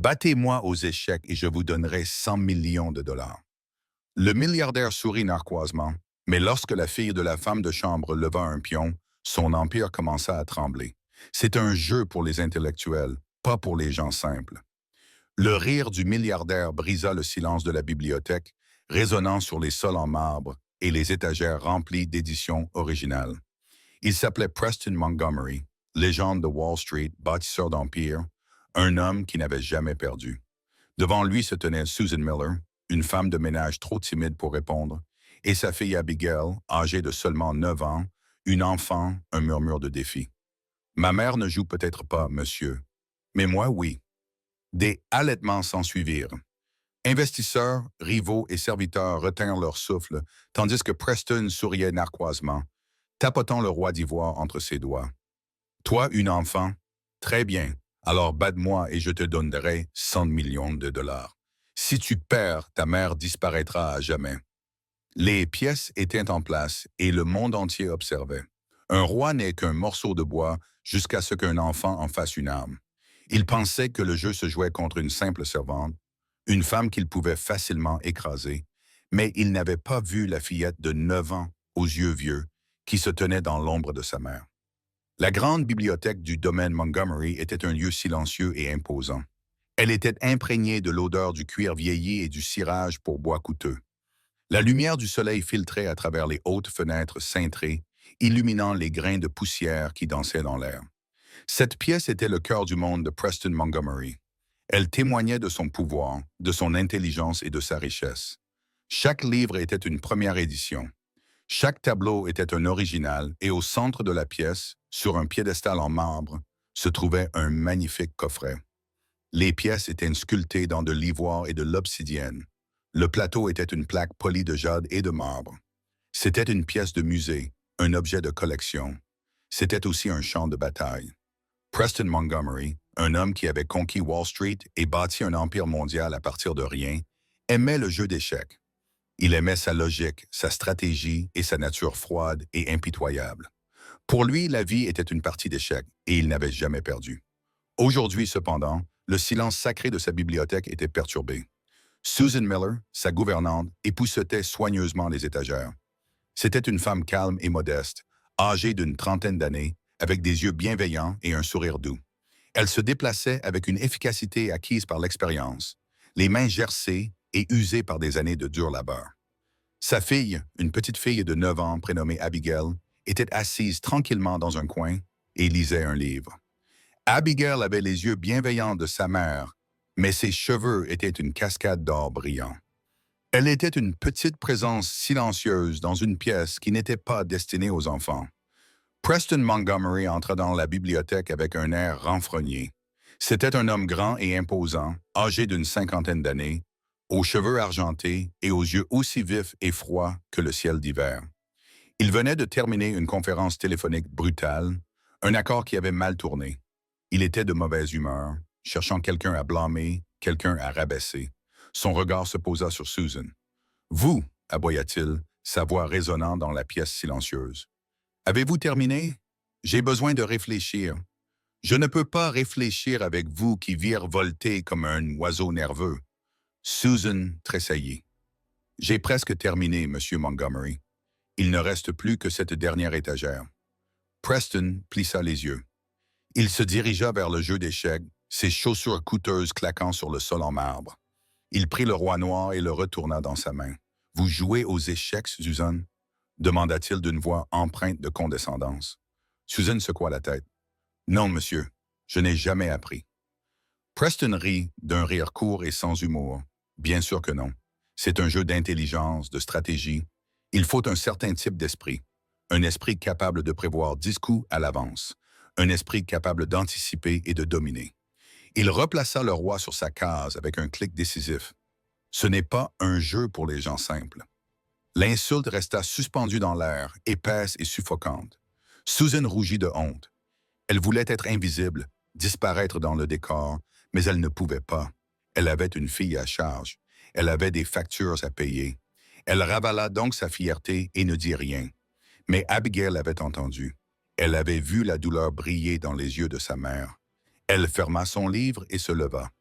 Battez-moi aux échecs et je vous donnerai 100 millions de dollars. Le milliardaire sourit narquoisement, mais lorsque la fille de la femme de chambre leva un pion, son empire commença à trembler. C'est un jeu pour les intellectuels, pas pour les gens simples. Le rire du milliardaire brisa le silence de la bibliothèque, résonnant sur les sols en marbre et les étagères remplies d'éditions originales. Il s'appelait Preston Montgomery, légende de Wall Street, bâtisseur d'empire, un homme qui n'avait jamais perdu. Devant lui se tenait Susan Miller, une femme de ménage trop timide pour répondre, et sa fille Abigail, âgée de seulement 9 ans, une enfant, un murmure de défi. Ma mère ne joue peut-être pas, monsieur, mais moi, oui. Des halètements s'ensuivirent. Investisseurs, rivaux et serviteurs retinrent leur souffle, tandis que Preston souriait narquoisement, tapotant le roi d'ivoire entre ses doigts. Toi, une enfant? Très bien. Alors bade-moi et je te donnerai 100 millions de dollars. Si tu perds, ta mère disparaîtra à jamais. Les pièces étaient en place et le monde entier observait. Un roi n'est qu'un morceau de bois jusqu'à ce qu'un enfant en fasse une arme. Il pensait que le jeu se jouait contre une simple servante, une femme qu'il pouvait facilement écraser, mais il n'avait pas vu la fillette de 9 ans, aux yeux vieux, qui se tenait dans l'ombre de sa mère. La grande bibliothèque du domaine Montgomery était un lieu silencieux et imposant. Elle était imprégnée de l'odeur du cuir vieilli et du cirage pour bois coûteux. La lumière du soleil filtrait à travers les hautes fenêtres cintrées, illuminant les grains de poussière qui dansaient dans l'air. Cette pièce était le cœur du monde de Preston Montgomery. Elle témoignait de son pouvoir, de son intelligence et de sa richesse. Chaque livre était une première édition. Chaque tableau était un original et au centre de la pièce, sur un piédestal en marbre, se trouvait un magnifique coffret. Les pièces étaient sculptées dans de l'ivoire et de l'obsidienne. Le plateau était une plaque polie de jade et de marbre. C'était une pièce de musée, un objet de collection. C'était aussi un champ de bataille. Preston Montgomery, un homme qui avait conquis Wall Street et bâti un empire mondial à partir de rien, aimait le jeu d'échecs. Il aimait sa logique, sa stratégie et sa nature froide et impitoyable. Pour lui, la vie était une partie d'échecs et il n'avait jamais perdu. Aujourd'hui, cependant, le silence sacré de sa bibliothèque était perturbé. Susan Miller, sa gouvernante, époussetait soigneusement les étagères. C'était une femme calme et modeste, âgée d'une trentaine d'années, avec des yeux bienveillants et un sourire doux. Elle se déplaçait avec une efficacité acquise par l'expérience, les mains gercées et usées par des années de dur labeur. Sa fille, une petite fille de 9 ans prénommée Abigail, était assise tranquillement dans un coin et lisait un livre. Abigail avait les yeux bienveillants de sa mère, mais ses cheveux étaient une cascade d'or brillant. Elle était une petite présence silencieuse dans une pièce qui n'était pas destinée aux enfants. Preston Montgomery entra dans la bibliothèque avec un air renfrogné. C'était un homme grand et imposant, âgé d'une cinquantaine d'années, aux cheveux argentés et aux yeux aussi vifs et froids que le ciel d'hiver. Il venait de terminer une conférence téléphonique brutale, un accord qui avait mal tourné. Il était de mauvaise humeur, cherchant quelqu'un à blâmer, quelqu'un à rabaisser. Son regard se posa sur Susan. « Vous » aboya-t-il, sa voix résonnant dans la pièce silencieuse. « Avez-vous terminé? J'ai besoin de réfléchir. Je ne peux pas réfléchir avec vous qui virevoltez comme un oiseau nerveux. » Susan tressaillit. « J'ai presque terminé, Monsieur Montgomery. Il ne reste plus que cette dernière étagère. » Preston plissa les yeux. Il se dirigea vers le jeu d'échecs, ses chaussures coûteuses claquant sur le sol en marbre. Il prit le roi noir et le retourna dans sa main. « Vous jouez aux échecs, Susan? » demanda-t-il d'une voix empreinte de condescendance. Susan secoua la tête. « Non, monsieur, je n'ai jamais appris. » Preston rit d'un rire court et sans humour. « Bien sûr que non. C'est un jeu d'intelligence, de stratégie. Il faut un certain type d'esprit. Un esprit capable de prévoir 10 coups à l'avance. Un esprit capable d'anticiper et de dominer. » Il replaça le roi sur sa case avec un clic décisif. Ce n'est pas un jeu pour les gens simples. L'insulte resta suspendue dans l'air, épaisse et suffocante. Susan rougit de honte. Elle voulait être invisible, disparaître dans le décor, mais elle ne pouvait pas. Elle avait une fille à charge. Elle avait des factures à payer. Elle ravala donc sa fierté et ne dit rien. Mais Abigail avait entendu. Elle avait vu la douleur briller dans les yeux de sa mère. Elle ferma son livre et se leva.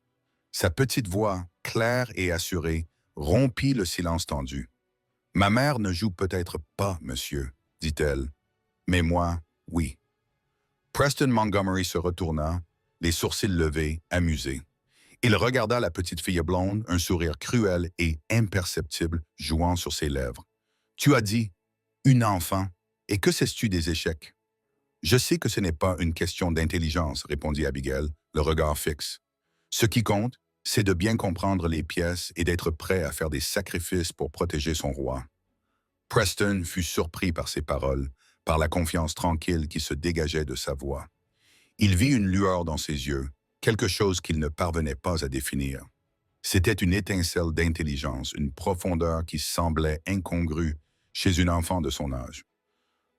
Sa petite voix, claire et assurée, rompit le silence tendu. « Ma mère ne joue peut-être pas, monsieur, dit-elle, mais moi, oui. » Preston Montgomery se retourna, les sourcils levés, amusé. Il regarda la petite fille blonde, un sourire cruel et imperceptible jouant sur ses lèvres. « Tu as dit, une enfant, et que sais-tu des échecs? » « Je sais que ce n'est pas une question d'intelligence, répondit Abigail, le regard fixe. Ce qui compte, c'est de bien comprendre les pièces et d'être prêt à faire des sacrifices pour protéger son roi. » Preston fut surpris par ces paroles, par la confiance tranquille qui se dégageait de sa voix. Il vit une lueur dans ses yeux, quelque chose qu'il ne parvenait pas à définir. C'était une étincelle d'intelligence, une profondeur qui semblait incongrue chez une enfant de son âge.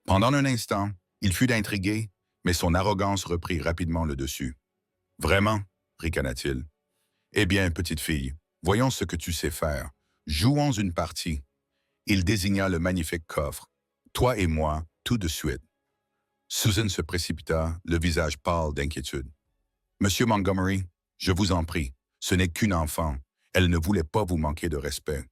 Pendant un instant, il fut intrigué, mais son arrogance reprit rapidement le dessus. « Vraiment ?» ricana-t-il. « Eh bien, petite fille, voyons ce que tu sais faire. Jouons une partie. » Il désigna le magnifique coffre. « Toi et moi, tout de suite. » Susan se précipita, le visage pâle d'inquiétude. « Monsieur Montgomery, je vous en prie, ce n'est qu'une enfant. Elle ne voulait pas vous manquer de respect. »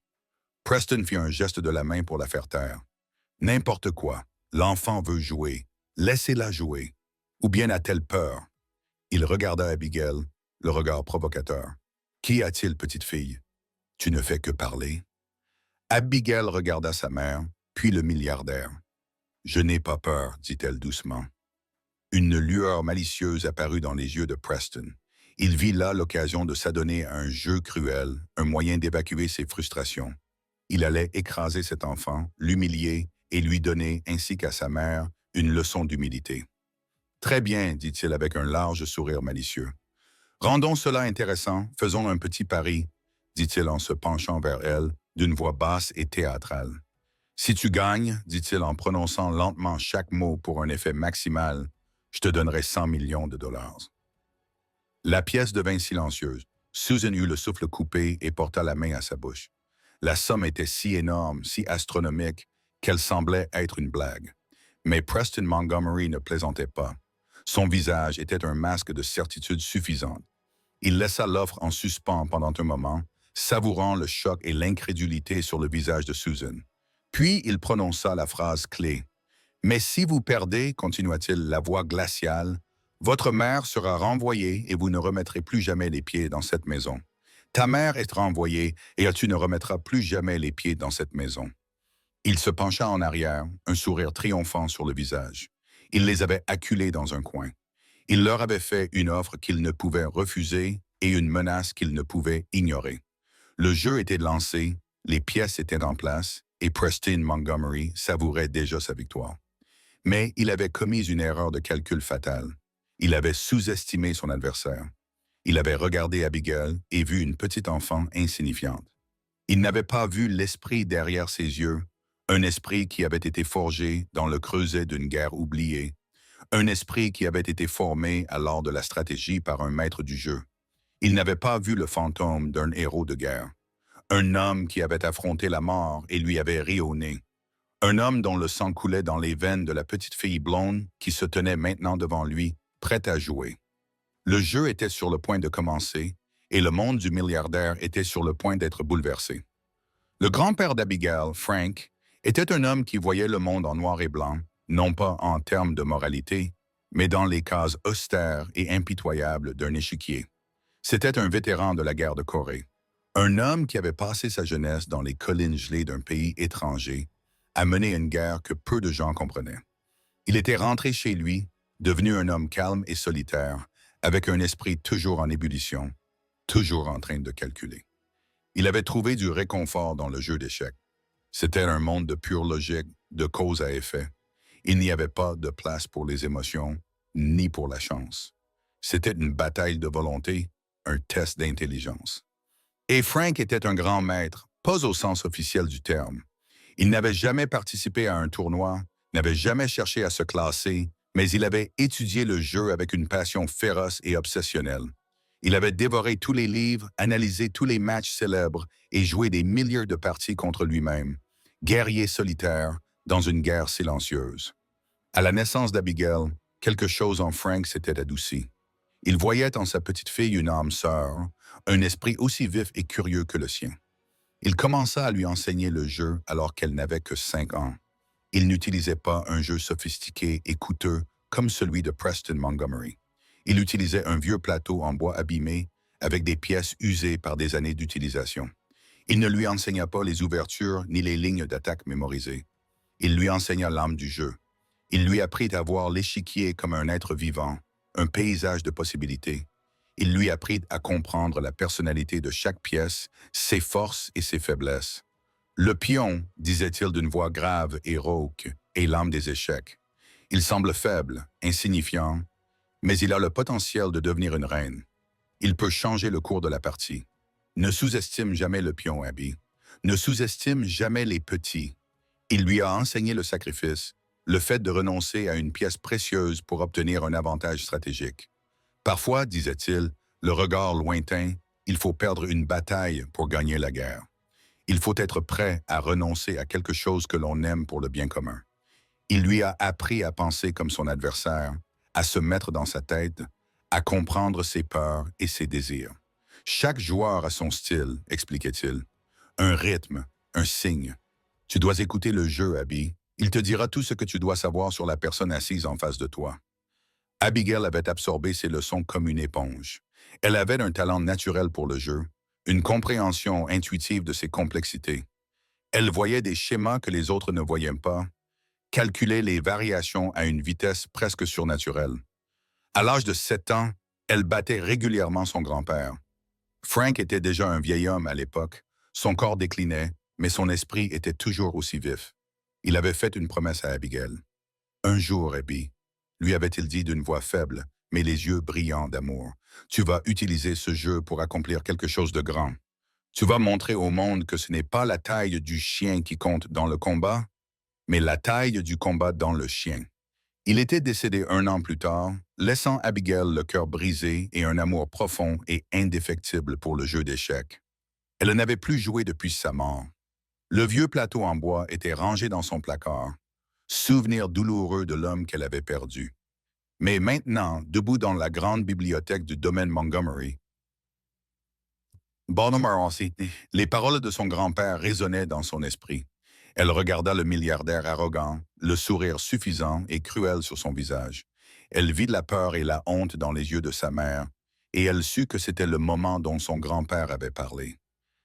Preston fit un geste de la main pour la faire taire. « N'importe quoi. L'enfant veut jouer. Laissez-la jouer. Ou bien a-t-elle peur? » Il regarda Abigail, le regard provocateur. « Qu'y a-t-il, petite fille? Tu ne fais que parler. » Abigail regarda sa mère, puis le milliardaire. « Je n'ai pas peur, dit-elle doucement. » Une lueur malicieuse apparut dans les yeux de Preston. Il vit là l'occasion de s'adonner à un jeu cruel, un moyen d'évacuer ses frustrations. Il allait écraser cet enfant, l'humilier et lui donner, ainsi qu'à sa mère, une leçon d'humilité. « Très bien, dit-il avec un large sourire malicieux. « Rendons cela intéressant, faisons un petit pari, dit-il en se penchant vers elle, d'une voix basse et théâtrale. « Si tu gagnes, dit-il en prononçant lentement chaque mot pour un effet maximal, je te donnerai 100 millions de dollars. » La pièce devint silencieuse. Susan eut le souffle coupé et porta la main à sa bouche. La somme était si énorme, si astronomique, qu'elle semblait être une blague. Mais Preston Montgomery ne plaisantait pas. Son visage était un masque de certitude suffisante. Il laissa l'offre en suspens pendant un moment, savourant le choc et l'incrédulité sur le visage de Susan. Puis il prononça la phrase clé. « Mais si vous perdez, continua-t-il la voix glaciale, votre mère sera renvoyée et vous ne remettrez plus jamais les pieds dans cette maison. Ta mère est renvoyée et tu ne remettras plus jamais les pieds dans cette maison. » Il se pencha en arrière, un sourire triomphant sur le visage. Il les avait acculés dans un coin. Il leur avait fait une offre qu'ils ne pouvaient refuser et une menace qu'ils ne pouvaient ignorer. Le jeu était lancé, les pièces étaient en place et Preston Montgomery savourait déjà sa victoire. Mais il avait commis une erreur de calcul fatale. Il avait sous-estimé son adversaire. Il avait regardé Abigail et vu une petite enfant insignifiante. Il n'avait pas vu l'esprit derrière ses yeux, un esprit qui avait été forgé dans le creuset d'une guerre oubliée, un esprit qui avait été formé à l'art de la stratégie par un maître du jeu. Il n'avait pas vu le fantôme d'un héros de guerre, un homme qui avait affronté la mort et lui avait ri au nez, un homme dont le sang coulait dans les veines de la petite fille blonde qui se tenait maintenant devant lui, prête à jouer. Le jeu était sur le point de commencer et le monde du milliardaire était sur le point d'être bouleversé. Le grand-père d'Abigail, Frank, était un homme qui voyait le monde en noir et blanc, non pas en termes de moralité, mais dans les cases austères et impitoyables d'un échiquier. C'était un vétéran de la guerre de Corée, un homme qui avait passé sa jeunesse dans les collines gelées d'un pays étranger, à mener une guerre que peu de gens comprenaient. Il était rentré chez lui, devenu un homme calme et solitaire, avec un esprit toujours en ébullition, toujours en train de calculer. Il avait trouvé du réconfort dans le jeu d'échecs. C'était un monde de pure logique, de cause à effet. Il n'y avait pas de place pour les émotions, ni pour la chance. C'était une bataille de volonté, un test d'intelligence. Et Frank était un grand maître, pas au sens officiel du terme. Il n'avait jamais participé à un tournoi, n'avait jamais cherché à se classer, mais il avait étudié le jeu avec une passion féroce et obsessionnelle. Il avait dévoré tous les livres, analysé tous les matchs célèbres et joué des milliers de parties contre lui-même, guerrier solitaire dans une guerre silencieuse. À la naissance d'Abigail, quelque chose en Frank s'était adouci. Il voyait en sa petite fille une âme sœur, un esprit aussi vif et curieux que le sien. Il commença à lui enseigner le jeu alors qu'elle n'avait que 5 ans. Il n'utilisait pas un jeu sophistiqué et coûteux comme celui de Preston Montgomery. Il utilisait un vieux plateau en bois abîmé avec des pièces usées par des années d'utilisation. Il ne lui enseigna pas les ouvertures ni les lignes d'attaque mémorisées. Il lui enseigna l'âme du jeu. Il lui apprit à voir l'échiquier comme un être vivant, un paysage de possibilités. Il lui apprit à comprendre la personnalité de chaque pièce, ses forces et ses faiblesses. Le pion, disait-il d'une voix grave et rauque, est l'âme des échecs. Il semble faible, insignifiant, mais il a le potentiel de devenir une reine. Il peut changer le cours de la partie. Ne sous-estime jamais le pion, Abby. Ne sous-estime jamais les petits. Il lui a enseigné le sacrifice, le fait de renoncer à une pièce précieuse pour obtenir un avantage stratégique. Parfois, disait-il, le regard lointain, il faut perdre une bataille pour gagner la guerre. Il faut être prêt à renoncer à quelque chose que l'on aime pour le bien commun. Il lui a appris à penser comme son adversaire, à se mettre dans sa tête, à comprendre ses peurs et ses désirs. Chaque joueur a son style, expliquait-il. Un rythme, un signe. Tu dois écouter le jeu, Abby. Il te dira tout ce que tu dois savoir sur la personne assise en face de toi. Abigail avait absorbé ses leçons comme une éponge. Elle avait un talent naturel pour le jeu, une compréhension intuitive de ses complexités. Elle voyait des schémas que les autres ne voyaient pas, calculait les variations à une vitesse presque surnaturelle. À l'âge de 7 ans, elle battait régulièrement son grand-père. Frank était déjà un vieil homme à l'époque, son corps déclinait, mais son esprit était toujours aussi vif. Il avait fait une promesse à Abigail. Un jour, Abby, lui avait-il dit d'une voix faible, mais les yeux brillants d'amour, tu vas utiliser ce jeu pour accomplir quelque chose de grand. Tu vas montrer au monde que ce n'est pas la taille du chien qui compte dans le combat, mais la taille du combat dans le chien. Il était décédé 1 an plus tard, laissant Abigail le cœur brisé et un amour profond et indéfectible pour le jeu d'échecs. Elle n'avait plus joué depuis sa mort. Le vieux plateau en bois était rangé dans son placard, souvenir douloureux de l'homme qu'elle avait perdu. Mais maintenant, debout dans la grande bibliothèque du domaine Montgomery, les paroles de son grand-père résonnaient dans son esprit. Elle regarda le milliardaire arrogant, le sourire suffisant et cruel sur son visage. Elle vit la peur et la honte dans les yeux de sa mère, et elle sut que c'était le moment dont son grand-père avait parlé.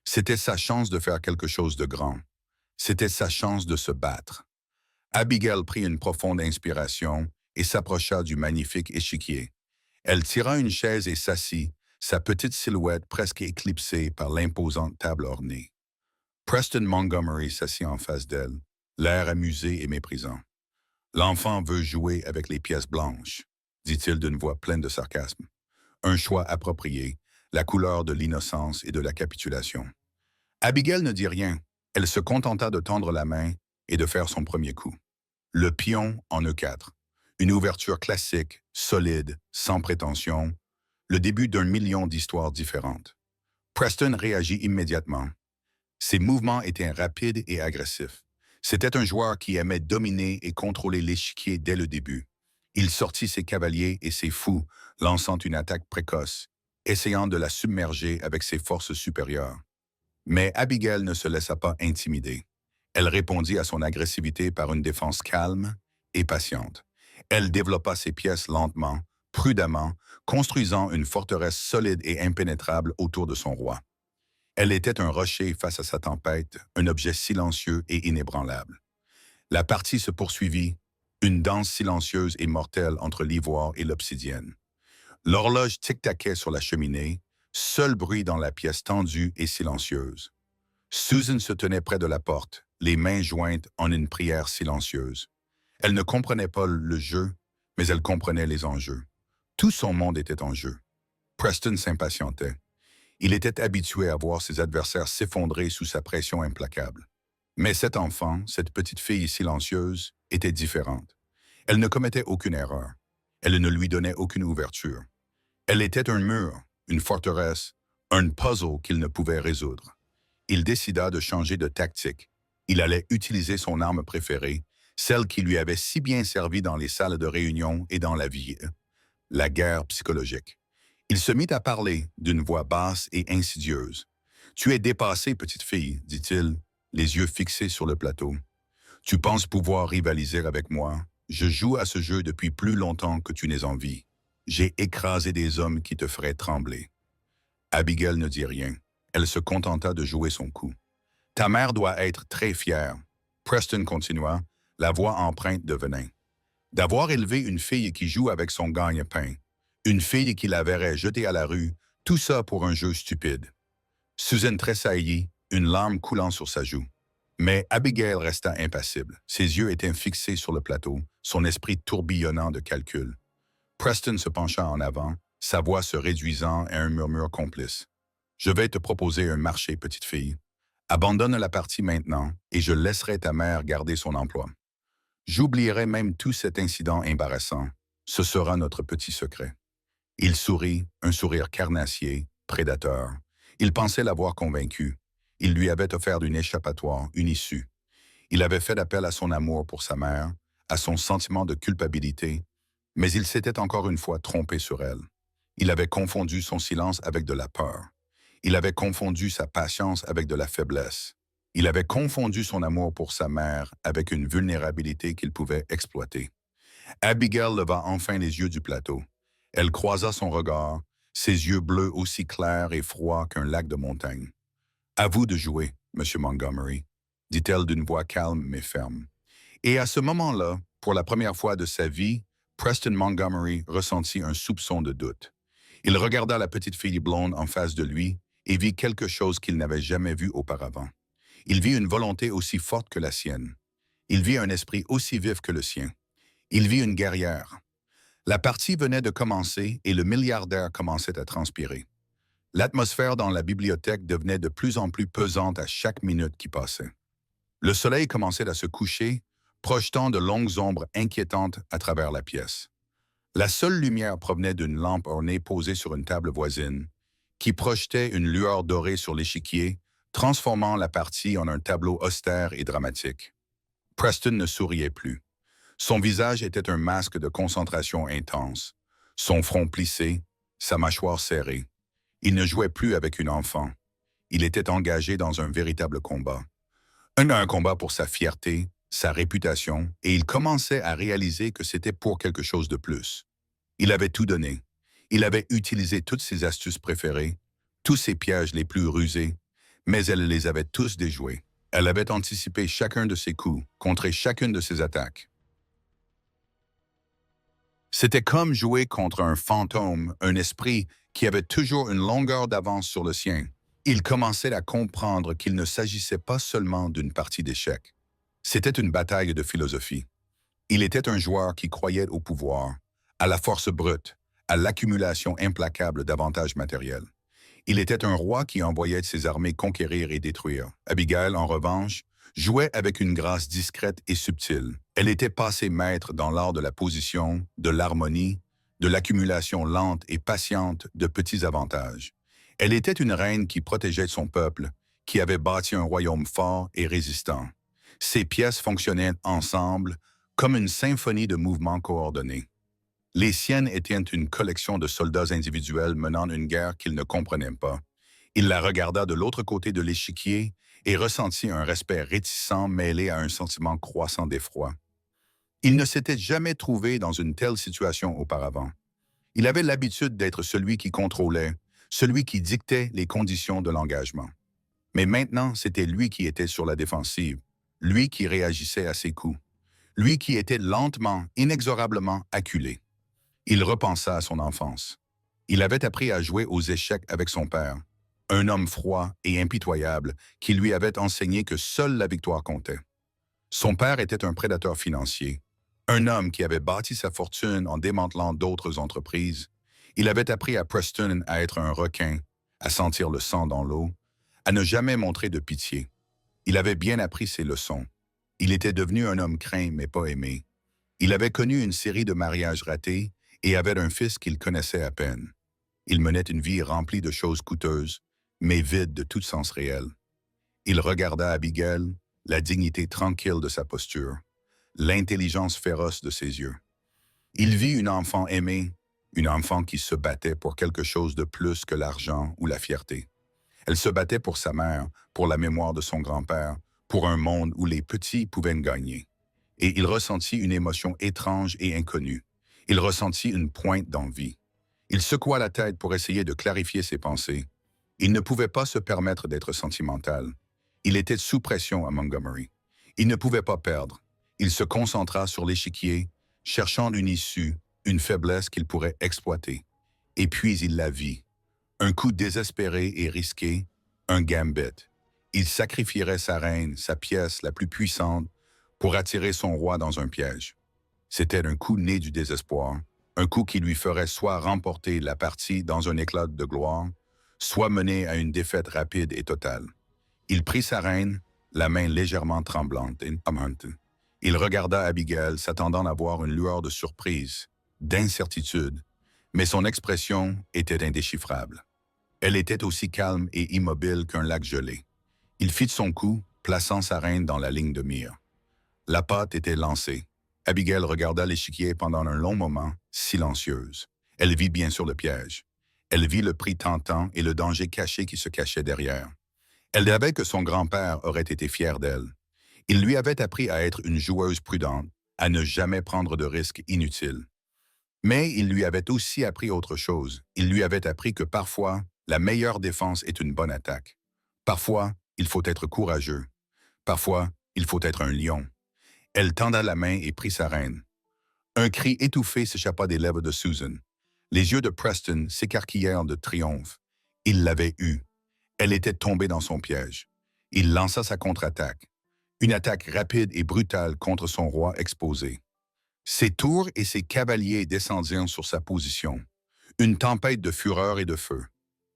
C'était sa chance de faire quelque chose de grand. C'était sa chance de se battre. Abigail prit une profonde inspiration et s'approcha du magnifique échiquier. Elle tira une chaise et s'assit, sa petite silhouette presque éclipsée par l'imposante table ornée. Preston Montgomery s'assit en face d'elle, l'air amusé et méprisant. L'enfant veut jouer avec les pièces blanches, dit-il d'une voix pleine de sarcasme. Un choix approprié, la couleur de l'innocence et de la capitulation. Abigail ne dit rien. Elle se contenta de tendre la main et de faire son premier coup. Le pion en E4. Une ouverture classique, solide, sans prétention. Le début d'1 million d'histoires différentes. Preston réagit immédiatement. Ses mouvements étaient rapides et agressifs. C'était un joueur qui aimait dominer et contrôler l'échiquier dès le début. Il sortit ses cavaliers et ses fous, lançant une attaque précoce, essayant de la submerger avec ses forces supérieures. Mais Abigail ne se laissa pas intimider. Elle répondit à son agressivité par une défense calme et patiente. Elle développa ses pièces lentement, prudemment, construisant une forteresse solide et impénétrable autour de son roi. Elle était un rocher face à sa tempête, un objet silencieux et inébranlable. La partie se poursuivit, une danse silencieuse et mortelle entre l'ivoire et l'obsidienne. L'horloge tic-taquait sur la cheminée, seul bruit dans la pièce tendue et silencieuse. Susan se tenait près de la porte, les mains jointes en une prière silencieuse. Elle ne comprenait pas le jeu, mais elle comprenait les enjeux. Tout son monde était en jeu. Preston s'impatientait. Il était habitué à voir ses adversaires s'effondrer sous sa pression implacable. Mais cet enfant, cette petite fille silencieuse, était différente. Elle ne commettait aucune erreur. Elle ne lui donnait aucune ouverture. Elle était un mur, une forteresse, un puzzle qu'il ne pouvait résoudre. Il décida de changer de tactique. Il allait utiliser son arme préférée, celle qui lui avait si bien servi dans les salles de réunion et dans la vie, la guerre psychologique. Il se mit à parler d'une voix basse et insidieuse. « Tu es dépassée, petite fille, dit-il, les yeux fixés sur le plateau. Tu penses pouvoir rivaliser avec moi? Je joue à ce jeu depuis plus longtemps que tu n'es en vie. J'ai écrasé des hommes qui te feraient trembler. » Abigail ne dit rien. Elle se contenta de jouer son coup. « Ta mère doit être très fière. » Preston continua, la voix empreinte de venin. « D'avoir élevé une fille qui joue avec son gagne-pain. Une fille qui la verrait jetée à la rue, tout ça pour un jeu stupide. » Susan tressaillit, une larme coulant sur sa joue. Mais Abigail resta impassible. Ses yeux étaient fixés sur le plateau, son esprit tourbillonnant de calculs. Preston se pencha en avant, sa voix se réduisant à un murmure complice. « Je vais te proposer un marché, petite fille. Abandonne la partie maintenant et je laisserai ta mère garder son emploi. J'oublierai même tout cet incident embarrassant. Ce sera notre petit secret. » Il sourit, un sourire carnassier, prédateur. Il pensait l'avoir convaincu. Il lui avait offert une échappatoire, une issue. Il avait fait appel à son amour pour sa mère, à son sentiment de culpabilité, mais il s'était encore une fois trompé sur elle. Il avait confondu son silence avec de la peur. Il avait confondu sa patience avec de la faiblesse. Il avait confondu son amour pour sa mère avec une vulnérabilité qu'il pouvait exploiter. Abigail leva enfin les yeux du plateau. Elle croisa son regard, ses yeux bleus aussi clairs et froids qu'un lac de montagne. « À vous de jouer, Monsieur Montgomery, » dit-elle d'une voix calme mais ferme. Et à ce moment-là, pour la première fois de sa vie, Preston Montgomery ressentit un soupçon de doute. Il regarda la petite fille blonde en face de lui et vit quelque chose qu'il n'avait jamais vu auparavant. Il vit une volonté aussi forte que la sienne. Il vit un esprit aussi vif que le sien. Il vit une guerrière. La partie venait de commencer et le milliardaire commençait à transpirer. L'atmosphère dans la bibliothèque devenait de plus en plus pesante à chaque minute qui passait. Le soleil commençait à se coucher, projetant de longues ombres inquiétantes à travers la pièce. La seule lumière provenait d'une lampe ornée posée sur une table voisine, qui projetait une lueur dorée sur l'échiquier, transformant la partie en un tableau austère et dramatique. Preston ne souriait plus. Son visage était un masque de concentration intense, son front plissé, sa mâchoire serrée. Il ne jouait plus avec une enfant. Il était engagé dans un véritable combat. Un combat pour sa fierté, sa réputation, et il commençait à réaliser que c'était pour quelque chose de plus. Il avait tout donné. Il avait utilisé toutes ses astuces préférées, tous ses pièges les plus rusés, mais elle les avait tous déjoués. Elle avait anticipé chacun de ses coups, contré chacune de ses attaques. C'était comme jouer contre un fantôme, un esprit qui avait toujours une longueur d'avance sur le sien. Il commençait à comprendre qu'il ne s'agissait pas seulement d'une partie d'échecs. C'était une bataille de philosophie. Il était un joueur qui croyait au pouvoir, à la force brute, à l'accumulation implacable d'avantages matériels. Il était un roi qui envoyait ses armées conquérir et détruire. Abigail, en revanche, jouait avec une grâce discrète et subtile. Elle était passée maître dans l'art de la position, de l'harmonie, de l'accumulation lente et patiente de petits avantages. Elle était une reine qui protégeait son peuple, qui avait bâti un royaume fort et résistant. Ses pièces fonctionnaient ensemble comme une symphonie de mouvements coordonnés. Les siennes étaient une collection de soldats individuels menant une guerre qu'il ne comprenait pas. Il la regarda de l'autre côté de l'échiquier et ressentit un respect réticent mêlé à un sentiment croissant d'effroi. Il ne s'était jamais trouvé dans une telle situation auparavant. Il avait l'habitude d'être celui qui contrôlait, celui qui dictait les conditions de l'engagement. Mais maintenant, c'était lui qui était sur la défensive, lui qui réagissait à ses coups, lui qui était lentement, inexorablement acculé. Il repensa à son enfance. Il avait appris à jouer aux échecs avec son père, un homme froid et impitoyable qui lui avait enseigné que seule la victoire comptait. Son père était un prédateur financier, un homme qui avait bâti sa fortune en démantelant d'autres entreprises. Il avait appris à Preston à être un requin, à sentir le sang dans l'eau, à ne jamais montrer de pitié. Il avait bien appris ses leçons. Il était devenu un homme craint mais pas aimé. Il avait connu une série de mariages ratés et avait un fils qu'il connaissait à peine. Il menait une vie remplie de choses coûteuses, mais vide de tout sens réel. Il regarda Abigail, la dignité tranquille de sa posture, l'intelligence féroce de ses yeux. Il vit une enfant aimée, une enfant qui se battait pour quelque chose de plus que l'argent ou la fierté. Elle se battait pour sa mère, pour la mémoire de son grand-père, pour un monde où les petits pouvaient gagner. Et il ressentit une émotion étrange et inconnue. Il ressentit une pointe d'envie. Il secoua la tête pour essayer de clarifier ses pensées. Il ne pouvait pas se permettre d'être sentimental. Il était sous pression à Montgomery. Il ne pouvait pas perdre. Il se concentra sur l'échiquier, cherchant une issue, une faiblesse qu'il pourrait exploiter. Et puis il la vit. Un coup désespéré et risqué, un gambit. Il sacrifierait sa reine, sa pièce la plus puissante, pour attirer son roi dans un piège. C'était un coup né du désespoir, un coup qui lui ferait soit remporter la partie dans un éclat de gloire, soit mener à une défaite rapide et totale. Il prit sa reine, la main légèrement tremblante, et il regarda Abigail, s'attendant à voir une lueur de surprise, d'incertitude, mais son expression était indéchiffrable. Elle était aussi calme et immobile qu'un lac gelé. Il fit de son coup, plaçant sa reine dans la ligne de mire. La patte était lancée. Abigail regarda l'échiquier pendant un long moment, silencieuse. Elle vit bien sûr le piège. Elle vit le prix tentant et le danger caché qui se cachait derrière. Elle savait que son grand-père aurait été fier d'elle. Il lui avait appris à être une joueuse prudente, à ne jamais prendre de risques inutiles. Mais il lui avait aussi appris autre chose. Il lui avait appris que parfois, la meilleure défense est une bonne attaque. Parfois, il faut être courageux. Parfois, il faut être un lion. Elle tendit la main et prit sa reine. Un cri étouffé s'échappa des lèvres de Susan. Les yeux de Preston s'écarquillèrent de triomphe. Il l'avait eue. Elle était tombée dans son piège. Il lança sa contre-attaque. Une attaque rapide et brutale contre son roi exposé. Ses tours et ses cavaliers descendirent sur sa position. Une tempête de fureur et de feu.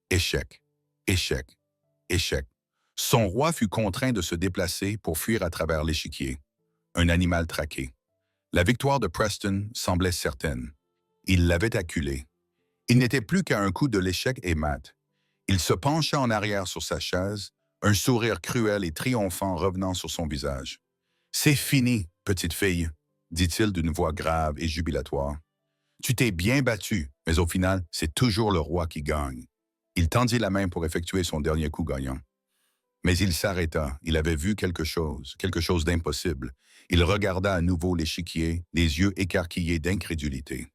Échec, échec, échec. Son roi fut contraint de se déplacer pour fuir à travers l'échiquier. Un animal traqué. La victoire de Preston semblait certaine. Il l'avait acculé. Il n'était plus qu'à un coup de l'échec et mat. Il se pencha en arrière sur sa chaise, un sourire cruel et triomphant revenant sur son visage. « C'est fini, petite fille », dit-il d'une voix grave et jubilatoire. « Tu t'es bien battue, mais au final, c'est toujours le roi qui gagne. » Il tendit la main pour effectuer son dernier coup gagnant. Mais il s'arrêta. Il avait vu quelque chose d'impossible. Il regarda à nouveau l'échiquier, les yeux écarquillés d'incrédulité.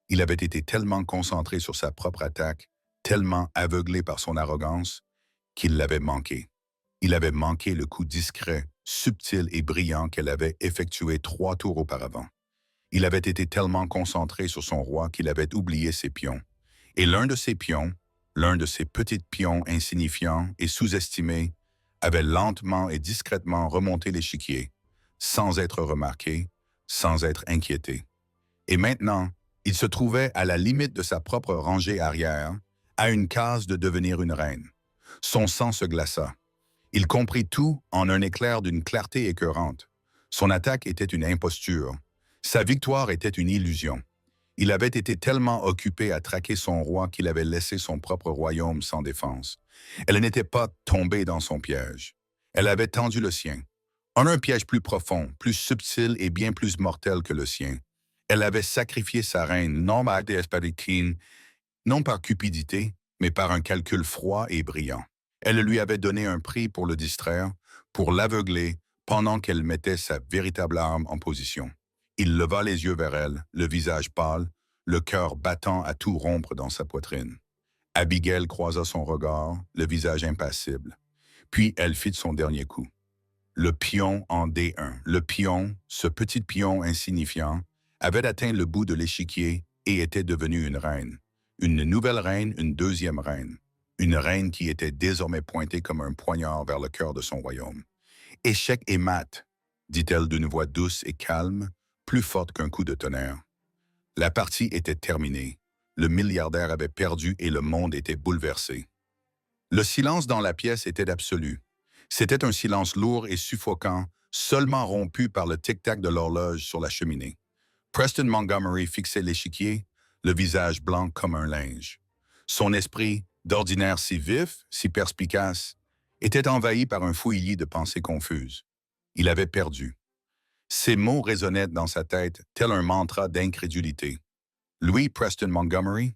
Il avait été tellement concentré sur sa propre attaque, tellement aveuglé par son arrogance, qu'il l'avait manqué. Il avait manqué le coup discret, subtil et brillant qu'elle avait effectué 3 tours auparavant. Il avait été tellement concentré sur son roi qu'il avait oublié ses pions. Et l'un de ses pions, l'un de ces petits pions insignifiants et sous-estimés, avait lentement et discrètement remonté l'échiquier, sans être remarqué, sans être inquiété. Et maintenant, il se trouvait à la limite de sa propre rangée arrière, à une case de devenir une reine. Son sang se glaça. Il comprit tout en un éclair d'une clarté écœurante. Son attaque était une imposture. Sa victoire était une illusion. Il avait été tellement occupé à traquer son roi qu'il avait laissé son propre royaume sans défense. Elle n'était pas tombée dans son piège. Elle avait tendu le sien. En un piège plus profond, plus subtil et bien plus mortel que le sien. Elle avait sacrifié sa reine, non par cupidité, mais par un calcul froid et brillant. Elle lui avait donné un prix pour le distraire, pour l'aveugler, pendant qu'elle mettait sa véritable arme en position. Il leva les yeux vers elle, le visage pâle, le cœur battant à tout rompre dans sa poitrine. Abigail croisa son regard, le visage impassible. Puis elle fit son dernier coup. Le pion en D1, le pion, ce petit pion insignifiant, avait atteint le bout de l'échiquier et était devenu une reine. Une nouvelle reine, une deuxième reine. Une reine qui était désormais pointée comme un poignard vers le cœur de son royaume. « Échec et mat », dit-elle d'une voix douce et calme, plus forte qu'un coup de tonnerre. La partie était terminée. Le milliardaire avait perdu et le monde était bouleversé. Le silence dans la pièce était absolu. C'était un silence lourd et suffocant, seulement rompu par le tic-tac de l'horloge sur la cheminée. Preston Montgomery fixait l'échiquier, le visage blanc comme un linge. Son esprit, d'ordinaire si vif, si perspicace, était envahi par un fouillis de pensées confuses. Il avait perdu. Ces mots résonnaient dans sa tête, tel un mantra d'incrédulité. Louis Preston Montgomery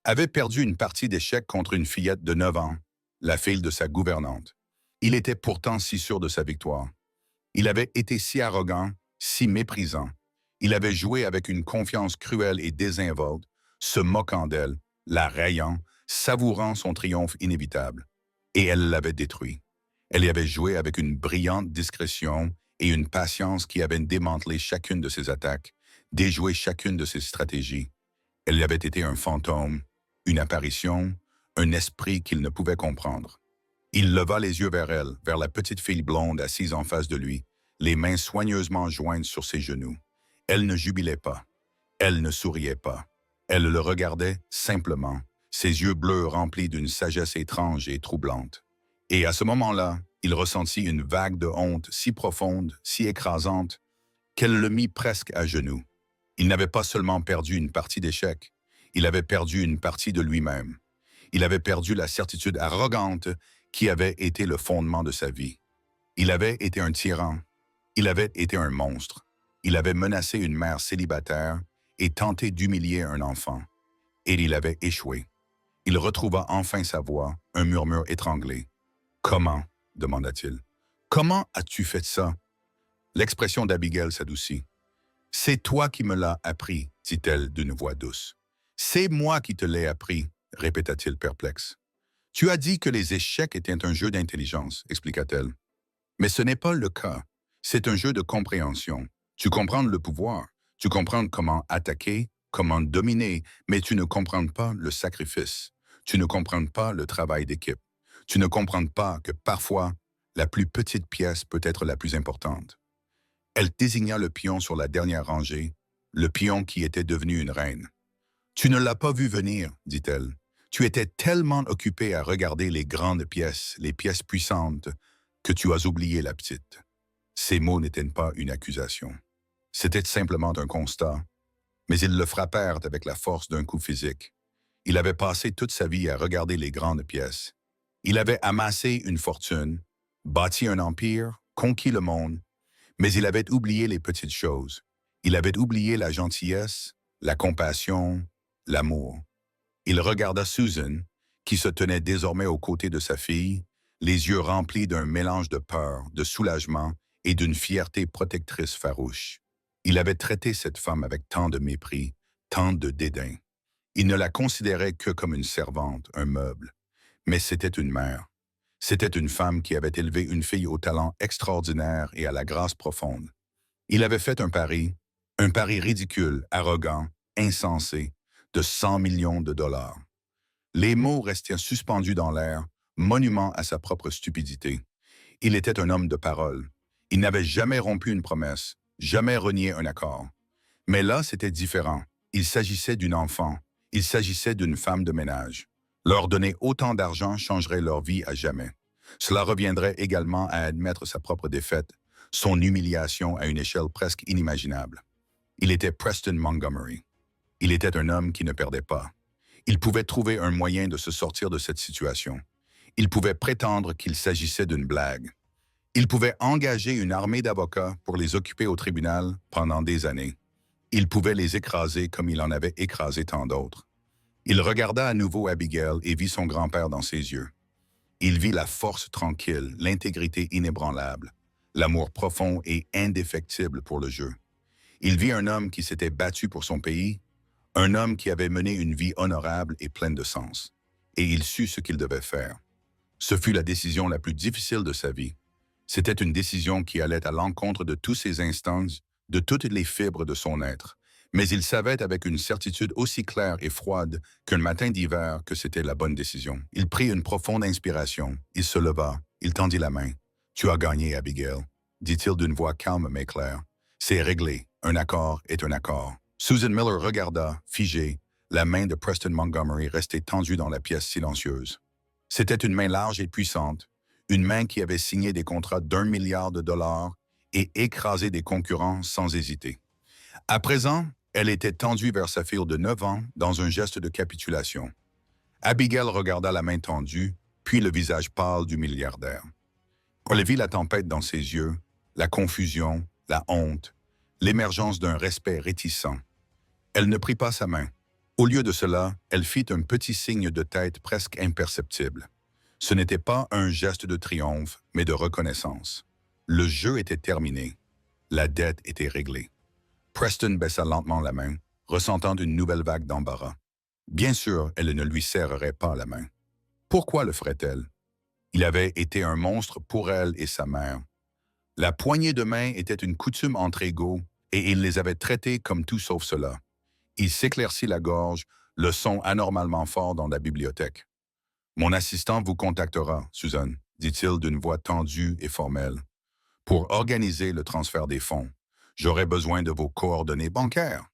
avait perdu une partie d'échecs contre une fillette de 9 ans, la fille de sa gouvernante. Il était pourtant si sûr de sa victoire. Il avait été si arrogant, si méprisant. Il avait joué avec une confiance cruelle et désinvolte, se moquant d'elle, la rayant, savourant son triomphe inévitable. Et elle l'avait détruit. Elle y avait joué avec une brillante discrétion et une patience qui avaient démantelé chacune de ses attaques, déjoué chacune de ses stratégies. Elle y avait été un fantôme, une apparition, un esprit qu'il ne pouvait comprendre. Il leva les yeux vers elle, vers la petite fille blonde assise en face de lui, les mains soigneusement jointes sur ses genoux. Elle ne jubilait pas. Elle ne souriait pas. Elle le regardait simplement, ses yeux bleus remplis d'une sagesse étrange et troublante. Et à ce moment-là, il ressentit une vague de honte si profonde, si écrasante, qu'elle le mit presque à genoux. Il n'avait pas seulement perdu une partie d'échec, il avait perdu une partie de lui-même. Il avait perdu la certitude arrogante qui avait été le fondement de sa vie. Il avait été un tyran. Il avait été un monstre. Il avait menacé une mère célibataire et tenté d'humilier un enfant. Et il avait échoué. Il retrouva enfin sa voix, un murmure étranglé. « Comment ?» demanda-t-il. « Comment as-tu fait ça ?» L'expression d'Abigail s'adoucit. « C'est toi qui me l'as appris, dit-elle d'une voix douce. « C'est moi qui te l'ai appris, répéta-t-il perplexe. « Tu as dit que les échecs étaient un jeu d'intelligence, expliqua-t-elle. Mais ce n'est pas le cas. C'est un jeu de compréhension. Tu comprends le pouvoir, tu comprends comment attaquer, comment dominer, mais tu ne comprends pas le sacrifice. Tu ne comprends pas le travail d'équipe. Tu ne comprends pas que parfois, la plus petite pièce peut être la plus importante. » Elle désigna le pion sur la dernière rangée, le pion qui était devenu une reine. « Tu ne l'as pas vu venir, dit-elle. Tu étais tellement occupé à regarder les grandes pièces, les pièces puissantes, que tu as oublié la petite. » Ces mots n'étaient pas une accusation. C'était simplement un constat, mais ils le frappèrent avec la force d'un coup physique. Il avait passé toute sa vie à regarder les grandes pièces. Il avait amassé une fortune, bâti un empire, conquis le monde, mais il avait oublié les petites choses. Il avait oublié la gentillesse, la compassion, l'amour. Il regarda Susan, qui se tenait désormais aux côtés de sa fille, les yeux remplis d'un mélange de peur, de soulagement et d'une fierté protectrice farouche. Il avait traité cette femme avec tant de mépris, tant de dédain. Il ne la considérait que comme une servante, un meuble. Mais c'était une mère. C'était une femme qui avait élevé une fille au talent extraordinaire et à la grâce profonde. Il avait fait un pari ridicule, arrogant, insensé, de 100 millions de dollars. Les mots restaient suspendus dans l'air, monument à sa propre stupidité. Il était un homme de parole. Il n'avait jamais rompu une promesse, jamais renié un accord. Mais là, c'était différent. Il s'agissait d'une enfant. Il s'agissait d'une femme de ménage. Leur donner autant d'argent changerait leur vie à jamais. Cela reviendrait également à admettre sa propre défaite, son humiliation à une échelle presque inimaginable. Il était Preston Montgomery. Il était un homme qui ne perdait pas. Il pouvait trouver un moyen de se sortir de cette situation. Il pouvait prétendre qu'il s'agissait d'une blague. Il pouvait engager une armée d'avocats pour les occuper au tribunal pendant des années. Il pouvait les écraser comme il en avait écrasé tant d'autres. Il regarda à nouveau Abigail et vit son grand-père dans ses yeux. Il vit la force tranquille, l'intégrité inébranlable, l'amour profond et indéfectible pour le jeu. Il vit un homme qui s'était battu pour son pays, un homme qui avait mené une vie honorable et pleine de sens. Et il sut ce qu'il devait faire. Ce fut la décision la plus difficile de sa vie. C'était une décision qui allait à l'encontre de tous ses instants, de toutes les fibres de son être. Mais il savait avec une certitude aussi claire et froide qu'un matin d'hiver que c'était la bonne décision. Il prit une profonde inspiration. Il se leva. Il tendit la main. « Tu as gagné, Abigail », dit-il d'une voix calme mais claire. « C'est réglé. Un accord est un accord. » Susan Miller regarda, figée, la main de Preston Montgomery restée tendue dans la pièce silencieuse. C'était une main large et puissante, une main qui avait signé des contrats d'1 milliard de dollars et écrasé des concurrents sans hésiter. À présent, elle était tendue vers sa fille de 9 ans dans un geste de capitulation. Abigail regarda la main tendue, puis le visage pâle du milliardaire. Elle vit la tempête dans ses yeux, la confusion, la honte, l'émergence d'un respect réticent. Elle ne prit pas sa main. Au lieu de cela, elle fit un petit signe de tête presque imperceptible. Ce n'était pas un geste de triomphe, mais de reconnaissance. Le jeu était terminé. La dette était réglée. Preston baissa lentement la main, ressentant une nouvelle vague d'embarras. Bien sûr, elle ne lui serrerait pas la main. Pourquoi le ferait-elle? Il avait été un monstre pour elle et sa mère. La poignée de main était une coutume entre égaux, et il les avait traités comme tout sauf cela. Il s'éclaircit la gorge, le son anormalement fort dans la bibliothèque. « Mon assistant vous contactera, Susan, » dit-il d'une voix tendue et formelle. « Pour organiser le transfert des fonds, j'aurai besoin de vos coordonnées bancaires. »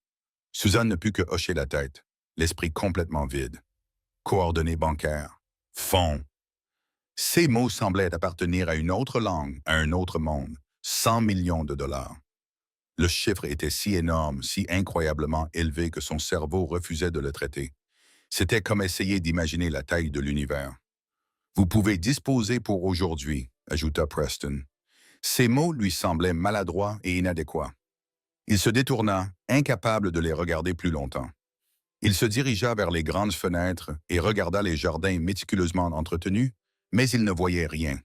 Susan ne put que hocher la tête, l'esprit complètement vide. Coordonnées bancaires. Fonds. Ces mots semblaient appartenir à une autre langue, à un autre monde. 100 millions de dollars. Le chiffre était si énorme, si incroyablement élevé que son cerveau refusait de le traiter. C'était comme essayer d'imaginer la taille de l'univers. « Vous pouvez disposer pour aujourd'hui », ajouta Preston. Ces mots lui semblaient maladroits et inadéquats. Il se détourna, incapable de les regarder plus longtemps. Il se dirigea vers les grandes fenêtres et regarda les jardins méticuleusement entretenus, mais il ne voyait rien.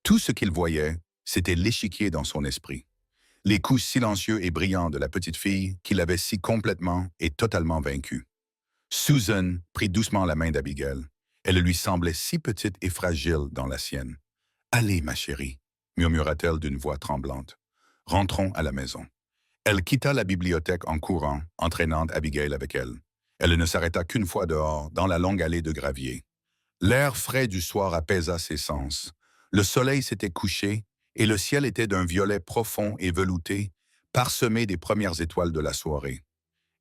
Tout ce qu'il voyait, c'était l'échiquier dans son esprit. Les coups silencieux et brillants de la petite fille qu'il avait si complètement et totalement vaincue. Susan prit doucement la main d'Abigail. Elle lui semblait si petite et fragile dans la sienne. « Allez, ma chérie », murmura-t-elle d'une voix tremblante. « Rentrons à la maison. » Elle quitta la bibliothèque en courant, entraînant Abigail avec elle. Elle ne s'arrêta qu'une fois dehors, dans la longue allée de gravier. L'air frais du soir apaisa ses sens. Le soleil s'était couché et le ciel était d'un violet profond et velouté, parsemé des premières étoiles de la soirée.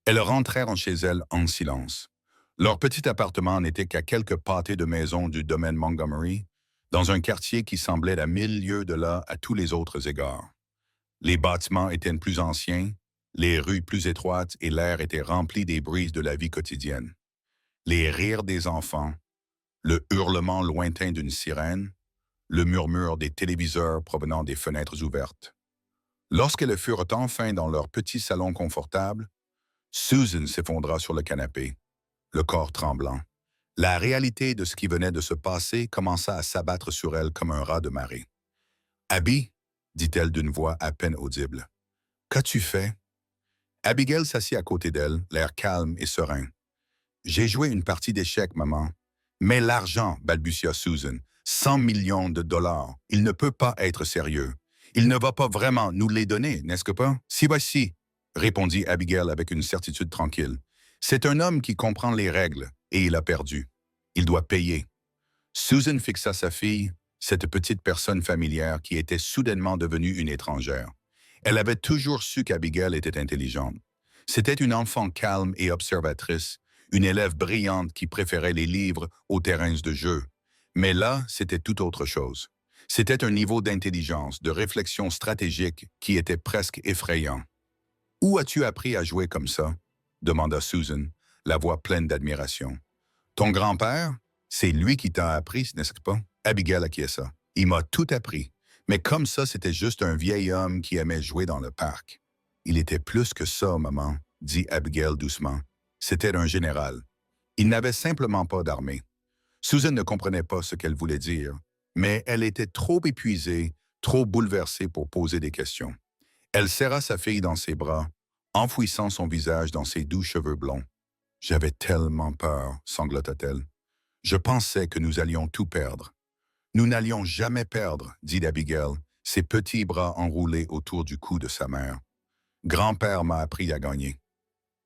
Elles rentrèrent chez elles en silence. Leur petit appartement n'était qu'à quelques pâtés de maisons du domaine Montgomery, dans un quartier qui semblait à 1000 lieues de là à tous les autres égards. Les bâtiments étaient plus anciens, les rues plus étroites et l'air était rempli des brises de la vie quotidienne. Les rires des enfants, le hurlement lointain d'une sirène, le murmure des téléviseurs provenant des fenêtres ouvertes. Lorsqu'elles furent enfin dans leur petit salon confortable, Susan s'effondra sur le canapé, le corps tremblant. La réalité de ce qui venait de se passer commença à s'abattre sur elle comme un raz de marée. « Abby » dit-elle d'une voix à peine audible. « Qu'as-tu fait? » Abigail s'assit à côté d'elle, l'air calme et serein. « J'ai joué une partie d'échecs, maman. »« Mais l'argent, » balbutia Susan, « 100 millions de dollars. Il ne peut pas être sérieux. Il ne va pas vraiment nous les donner, n'est-ce que pas? »« Si, voici, » répondit Abigail avec une certitude tranquille. « C'est un homme qui comprend les règles, et il a perdu. Il doit payer. » Susan fixa sa fille, cette petite personne familière qui était soudainement devenue une étrangère. Elle avait toujours su qu'Abigail était intelligente. C'était une enfant calme et observatrice, une élève brillante qui préférait les livres aux terrains de jeu. Mais là, c'était tout autre chose. C'était un niveau d'intelligence, de réflexion stratégique qui était presque effrayant. « Où as-tu appris à jouer comme ça? » demanda Susan, la voix pleine d'admiration. « Ton grand-père? C'est lui qui t'a appris, n'est-ce pas? » Abigail acquiesça. « Il m'a tout appris. Mais comme ça, c'était juste un vieil homme qui aimait jouer dans le parc. »« Il était plus que ça, maman, » dit Abigail doucement. « C'était un général. Il n'avait simplement pas d'armée. » Susan ne comprenait pas ce qu'elle voulait dire, mais elle était trop épuisée, trop bouleversée pour poser des questions. Elle serra sa fille dans ses bras, enfouissant son visage dans ses doux cheveux blonds. « J'avais tellement peur, » sanglota-t-elle. « Je pensais que nous allions tout perdre. »« Nous n'allions jamais perdre, » dit Abigail, ses petits bras enroulés autour du cou de sa mère. « Grand-père m'a appris à gagner. »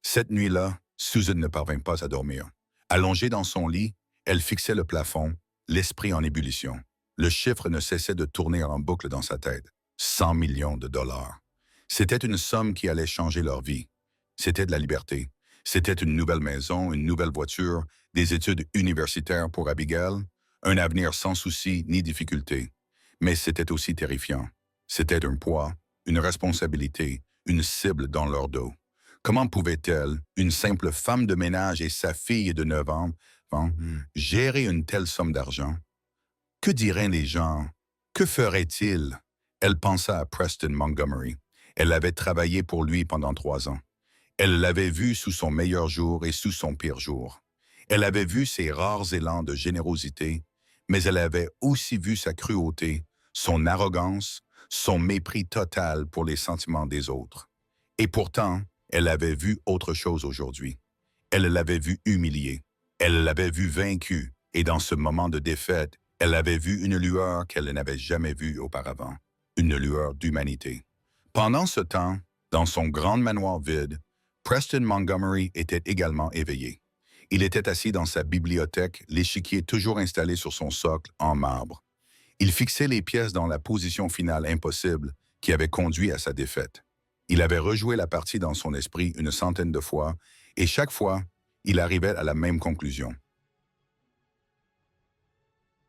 Cette nuit-là, Susan ne parvint pas à dormir. Allongée dans son lit, elle fixait le plafond, l'esprit en ébullition. Le chiffre ne cessait de tourner en boucle dans sa tête. 100 millions de dollars. C'était une somme qui allait changer leur vie. C'était de la liberté. C'était une nouvelle maison, une nouvelle voiture, des études universitaires pour Abigail, un avenir sans soucis ni difficultés. Mais c'était aussi terrifiant. C'était un poids, une responsabilité, une cible dans leur dos. Comment pouvait-elle, une simple femme de ménage et sa fille de 9 ans, gérer une telle somme d'argent? Que diraient les gens? Que ferait-il? Elle pensa à Preston Montgomery. Elle avait travaillé pour lui pendant 3 ans. Elle l'avait vu sous son meilleur jour et sous son pire jour. Elle avait vu ses rares élans de générosité, mais elle avait aussi vu sa cruauté, son arrogance, son mépris total pour les sentiments des autres. Et pourtant, elle avait vu autre chose aujourd'hui. Elle l'avait vu humiliée. Elle l'avait vu vaincue. Et dans ce moment de défaite, elle avait vu une lueur qu'elle n'avait jamais vue auparavant. Une lueur d'humanité. Pendant ce temps, dans son grand manoir vide, Preston Montgomery était également éveillé. Il était assis dans sa bibliothèque, l'échiquier toujours installé sur son socle en marbre. Il fixait les pièces dans la position finale impossible qui avait conduit à sa défaite. Il avait rejoué la partie dans son esprit une centaine de fois, et chaque fois, il arrivait à la même conclusion.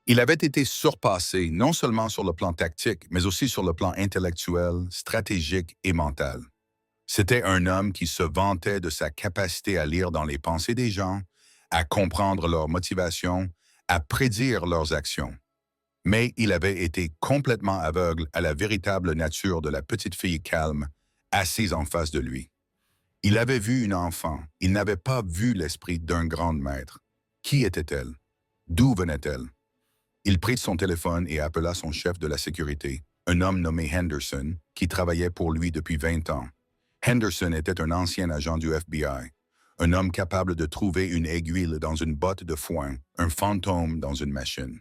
Il avait été surpassé non seulement sur le plan tactique, mais aussi sur le plan intellectuel, stratégique et mental. C'était un homme qui se vantait de sa capacité à lire dans les pensées des gens, à comprendre leurs motivations, à prédire leurs actions. Mais il avait été complètement aveugle à la véritable nature de la petite fille calme, assise en face de lui. Il avait vu une enfant, il n'avait pas vu l'esprit d'un grand maître. Qui était-elle? D'où venait-elle? Il prit son téléphone et appela son chef de la sécurité, un homme nommé Henderson, qui travaillait pour lui depuis 20 ans. Henderson était un ancien agent du FBI, un homme capable de trouver une aiguille dans une botte de foin, un fantôme dans une machine.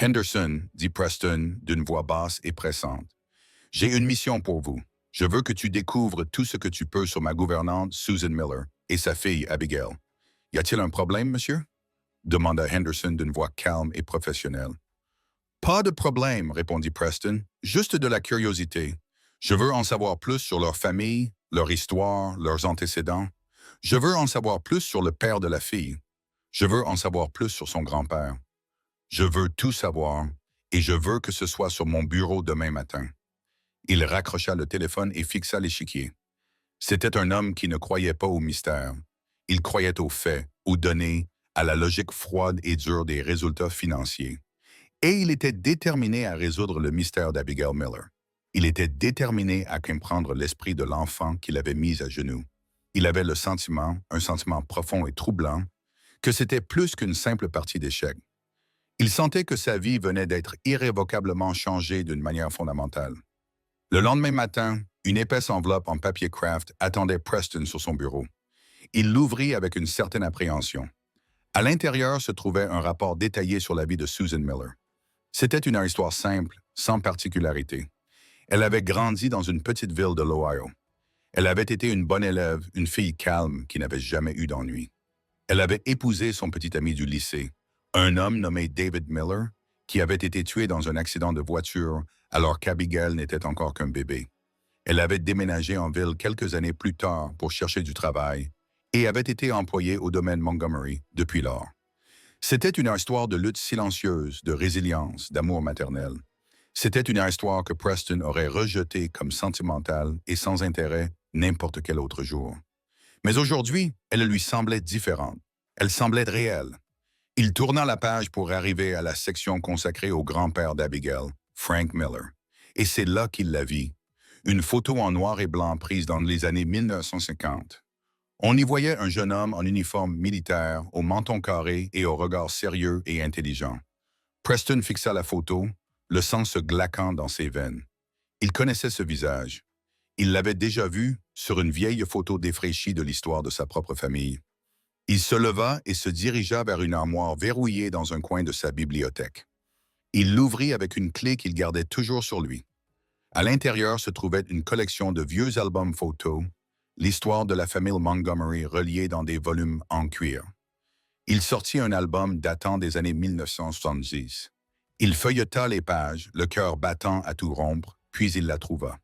Henderson, dit Preston d'une voix basse et pressante, « J'ai une mission pour vous. Je veux que tu découvres tout ce que tu peux sur ma gouvernante Susan Miller et sa fille Abigail. Y a-t-il un problème, monsieur? » demanda Henderson d'une voix calme et professionnelle. « Pas de problème, répondit Preston, juste de la curiosité. Je veux en savoir plus sur leur famille, leur histoire, leurs antécédents. Je veux en savoir plus sur le père de la fille. Je veux en savoir plus sur son grand-père. Je veux tout savoir, et je veux que ce soit sur mon bureau demain matin. » Il raccrocha le téléphone et fixa l'échiquier. C'était un homme qui ne croyait pas au mystère. Il croyait aux faits, aux données, à la logique froide et dure des résultats financiers. Et il était déterminé à résoudre le mystère d'Abigail Miller. Il était déterminé à comprendre l'esprit de l'enfant qu'il avait mis à genoux. Il avait le sentiment, un sentiment profond et troublant, que c'était plus qu'une simple partie d'échecs. Il sentait que sa vie venait d'être irrévocablement changée d'une manière fondamentale. Le lendemain matin, une épaisse enveloppe en papier craft attendait Preston sur son bureau. Il l'ouvrit avec une certaine appréhension. À l'intérieur se trouvait un rapport détaillé sur la vie de Susan Miller. C'était une histoire simple, sans particularité. Elle avait grandi dans une petite ville de l'Ohio. Elle avait été une bonne élève, une fille calme qui n'avait jamais eu d'ennui. Elle avait épousé son petit ami du lycée, un homme nommé David Miller, qui avait été tué dans un accident de voiture alors qu'Abigail n'était encore qu'un bébé. Elle avait déménagé en ville quelques années plus tard pour chercher du travail et avait été employée au domaine Montgomery depuis lors. C'était une histoire de lutte silencieuse, de résilience, d'amour maternel. C'était une histoire que Preston aurait rejetée comme sentimentale et sans intérêt n'importe quel autre jour. Mais aujourd'hui, elle lui semblait différente. Elle semblait réelle. Il tourna la page pour arriver à la section consacrée au grand-père d'Abigail, Frank Miller. Et c'est là qu'il la vit. Une photo en noir et blanc prise dans les années 1950. On y voyait un jeune homme en uniforme militaire, au menton carré et au regard sérieux et intelligent. Preston fixa la photo, le sang se glaquant dans ses veines. Il connaissait ce visage. Il l'avait déjà vu sur une vieille photo défraîchie de l'histoire de sa propre famille. Il se leva et se dirigea vers une armoire verrouillée dans un coin de sa bibliothèque. Il l'ouvrit avec une clé qu'il gardait toujours sur lui. À l'intérieur se trouvait une collection de vieux albums photos, l'histoire de la famille Montgomery reliée dans des volumes en cuir. Il sortit un album datant des années 1970. Il feuilleta les pages, le cœur battant à tout rompre, puis il la trouva.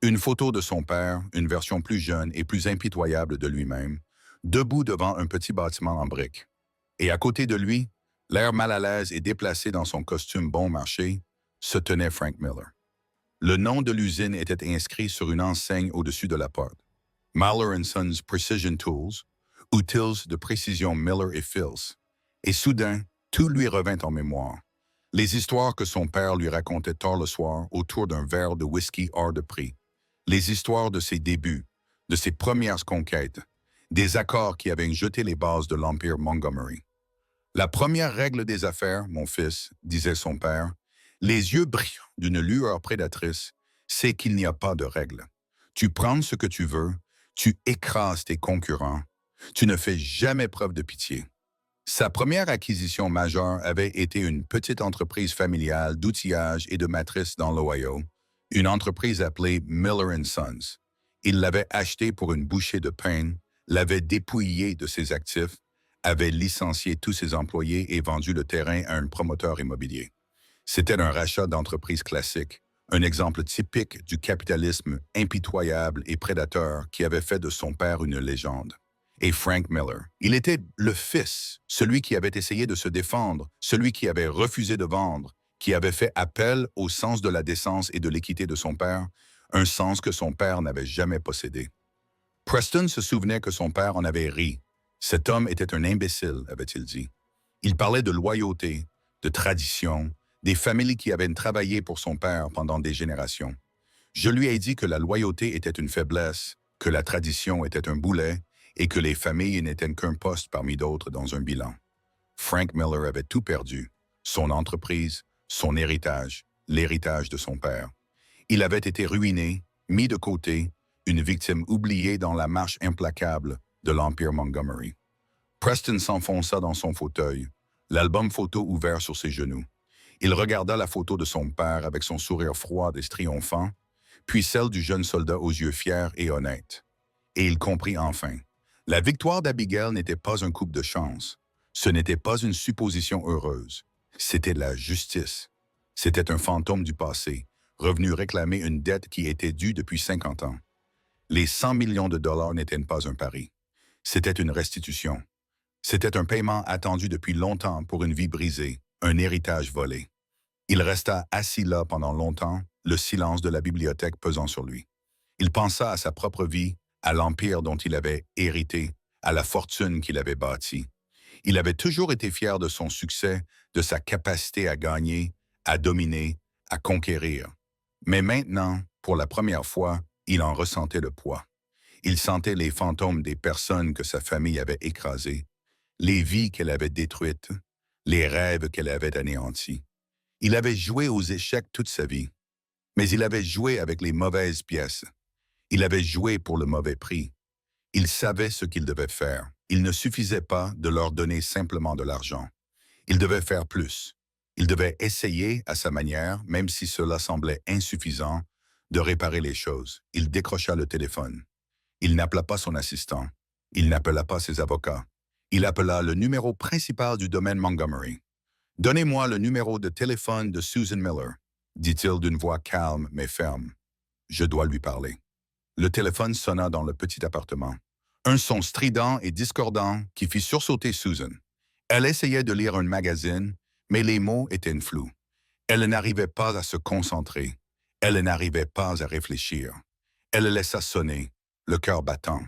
Une photo de son père, une version plus jeune et plus impitoyable de lui-même, debout devant un petit bâtiment en briques. Et à côté de lui, l'air mal à l'aise et déplacé dans son costume bon marché, se tenait Frank Miller. Le nom de l'usine était inscrit sur une enseigne au-dessus de la porte. Miller & Sons Precision Tools, outils de précision Miller et Fils. Et soudain, tout lui revint en mémoire. Les histoires que son père lui racontait tard le soir autour d'un verre de whisky hors de prix. Les histoires de ses débuts, de ses premières conquêtes, des accords qui avaient jeté les bases de l'Empire Montgomery. La première règle des affaires, mon fils, disait son père, les yeux brillants d'une lueur prédatrice, c'est qu'il n'y a pas de règle. Tu prends ce que tu veux, tu écrases tes concurrents, tu ne fais jamais preuve de pitié. Sa première acquisition majeure avait été une petite entreprise familiale d'outillage et de matrices dans l'Ohio, une entreprise appelée Miller Sons. Il l'avait achetée pour une bouchée de pain, l'avait dépouillée de ses actifs, avait licencié tous ses employés et vendu le terrain à un promoteur immobilier. C'était un rachat d'entreprise classique, un exemple typique du capitalisme impitoyable et prédateur qui avait fait de son père une légende. Et Frank Miller, il était le fils, celui qui avait essayé de se défendre, celui qui avait refusé de vendre, qui avait fait appel au sens de la décence et de l'équité de son père, un sens que son père n'avait jamais possédé. Preston se souvenait que son père en avait ri. Cet homme était un imbécile, avait-il dit. Il parlait de loyauté, de tradition, des familles qui avaient travaillé pour son père pendant des générations. Je lui ai dit que la loyauté était une faiblesse, que la tradition était un boulet et que les familles n'étaient qu'un poste parmi d'autres dans un bilan. Frank Miller avait tout perdu, son entreprise, son héritage, l'héritage de son père. Il avait été ruiné, mis de côté, une victime oubliée dans la marche implacable de l'Empire Montgomery. Preston s'enfonça dans son fauteuil, l'album photo ouvert sur ses genoux. Il regarda la photo de son père avec son sourire froid et triomphant, puis celle du jeune soldat aux yeux fiers et honnêtes. Et il comprit enfin. La victoire d'Abigail n'était pas un coup de chance. Ce n'était pas une supposition heureuse. C'était la justice. C'était un fantôme du passé, revenu réclamer une dette qui était due depuis 50 ans. Les 100 millions de dollars n'étaient pas un pari. C'était une restitution. C'était un paiement attendu depuis longtemps pour une vie brisée, un héritage volé. Il resta assis là pendant longtemps, le silence de la bibliothèque pesant sur lui. Il pensa à sa propre vie, à l'empire dont il avait hérité, à la fortune qu'il avait bâtie. Il avait toujours été fier de son succès, de sa capacité à gagner, à dominer, à conquérir. Mais maintenant, pour la première fois, il en ressentait le poids. Il sentait les fantômes des personnes que sa famille avait écrasées, les vies qu'elle avait détruites, les rêves qu'elle avait anéantis. Il avait joué aux échecs toute sa vie, mais il avait joué avec les mauvaises pièces. Il avait joué pour le mauvais prix. Il savait ce qu'il devait faire. Il ne suffisait pas de leur donner simplement de l'argent. Il devait faire plus. Il devait essayer, à sa manière, même si cela semblait insuffisant, de réparer les choses. Il décrocha le téléphone. Il n'appela pas son assistant. Il n'appela pas ses avocats. Il appela le numéro principal du domaine Montgomery. « Donnez-moi le numéro de téléphone de Susan Miller », dit-il d'une voix calme mais ferme. « Je dois lui parler. » Le téléphone sonna dans le petit appartement. Un son strident et discordant qui fit sursauter Susan. Elle essayait de lire un magazine, mais les mots étaient flous. Elle n'arrivait pas à se concentrer. Elle n'arrivait pas à réfléchir. Elle laissa sonner, le cœur battant.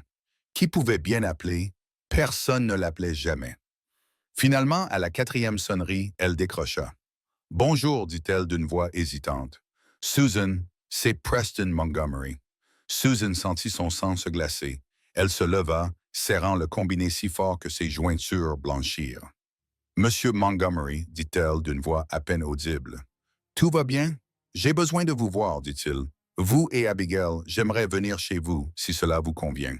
Qui pouvait bien appeler? Personne ne l'appelait jamais. Finalement, à la 4e sonnerie, elle décrocha. « Bonjour », dit-elle d'une voix hésitante. « Susan, c'est Preston Montgomery. » Susan sentit son sang se glacer. Elle se leva, serrant le combiné si fort que ses jointures blanchirent. « Monsieur Montgomery, » dit-elle d'une voix à peine audible. « Tout va bien? J'ai besoin de vous voir, dit-il. Vous et Abigail, j'aimerais venir chez vous, si cela vous convient. »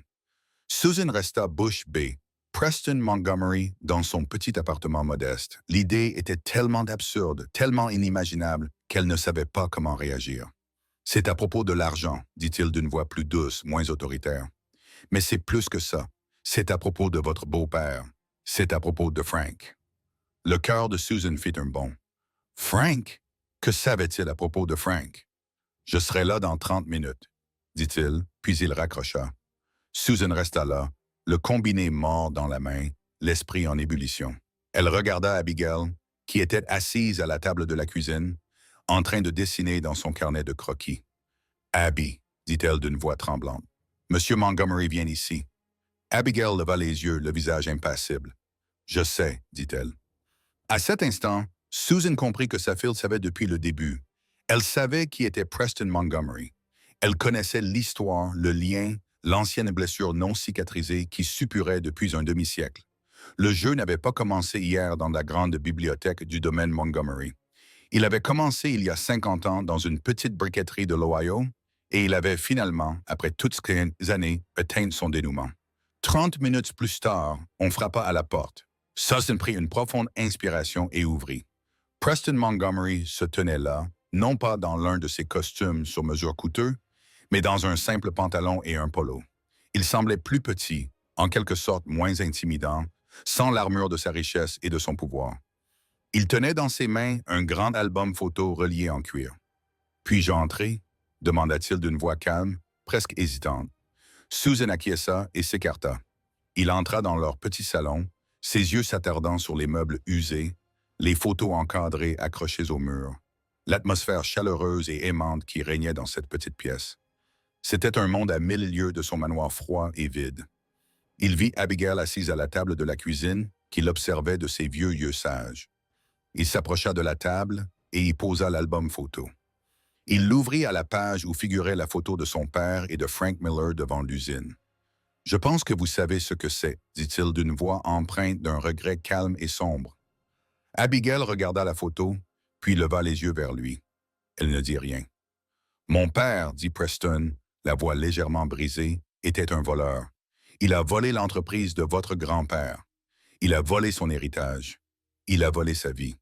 Susan resta bouche bée. Preston Montgomery, dans son petit appartement modeste. L'idée était tellement absurde, tellement inimaginable, qu'elle ne savait pas comment réagir. « C'est à propos de l'argent, » dit-il d'une voix plus douce, moins autoritaire. « Mais c'est plus que ça. C'est à propos de votre beau-père. C'est à propos de Frank. » Le cœur de Susan fit un bond. « Frank? Que savait-il à propos de Frank? »« Je serai là dans 30 minutes, » dit-il, puis il raccrocha. Susan resta là, le combiné mort dans la main, l'esprit en ébullition. Elle regarda Abigail, qui était assise à la table de la cuisine, en train de dessiner dans son carnet de croquis. « Abby, » dit-elle d'une voix tremblante, « Monsieur Montgomery vient ici. » Abigail leva les yeux, le visage impassible. « Je sais, » dit-elle. À cet instant, Susan comprit que sa fille savait depuis le début. Elle savait qui était Preston Montgomery. Elle connaissait l'histoire, le lien, l'ancienne blessure non cicatrisée qui suppurait depuis un demi-siècle. Le jeu n'avait pas commencé hier dans la grande bibliothèque du domaine Montgomery. Il avait commencé il y a 50 ans dans une petite briqueterie de l'Ohio et il avait finalement, après toutes ces années, atteint son dénouement. 30 minutes plus tard, on frappa à la porte. Susan prit une profonde inspiration et ouvrit. Preston Montgomery se tenait là, non pas dans l'un de ses costumes sur mesure coûteux, mais dans un simple pantalon et un polo. Il semblait plus petit, en quelque sorte moins intimidant, sans l'armure de sa richesse et de son pouvoir. Il tenait dans ses mains un grand album photo relié en cuir. « Puis-je entrer » demanda-t-il d'une voix calme, presque hésitante. Susan acquiesça et s'écarta. Il entra dans leur petit salon, ses yeux s'attardant sur les meubles usés, les photos encadrées accrochées au mur, l'atmosphère chaleureuse et aimante qui régnait dans cette petite pièce. C'était un monde à 1000 lieues de son manoir froid et vide. Il vit Abigail assise à la table de la cuisine, qu'il observait de ses vieux yeux sages. Il s'approcha de la table et y posa l'album photo. Il l'ouvrit à la page où figurait la photo de son père et de Frank Miller devant l'usine. « Je pense que vous savez ce que c'est, » dit-il d'une voix empreinte d'un regret calme et sombre. Abigail regarda la photo, puis leva les yeux vers lui. Elle ne dit rien. « Mon père, » dit Preston, la voix légèrement brisée, « était un voleur. Il a volé l'entreprise de votre grand-père. Il a volé son héritage. Il a volé sa vie. »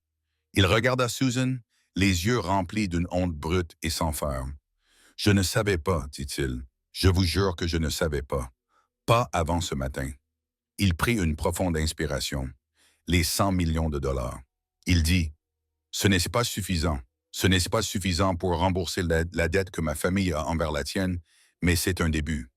Il regarda Susan, les yeux remplis d'une honte brute et sans ferme. « Je ne savais pas, » dit-il. « Je vous jure que je ne savais pas. Pas avant ce matin. » Il prit une profonde inspiration. Les 100 millions de dollars. Il dit, « Ce n'est pas suffisant. Ce n'est pas suffisant pour rembourser la dette que ma famille a envers la tienne, mais c'est un début. »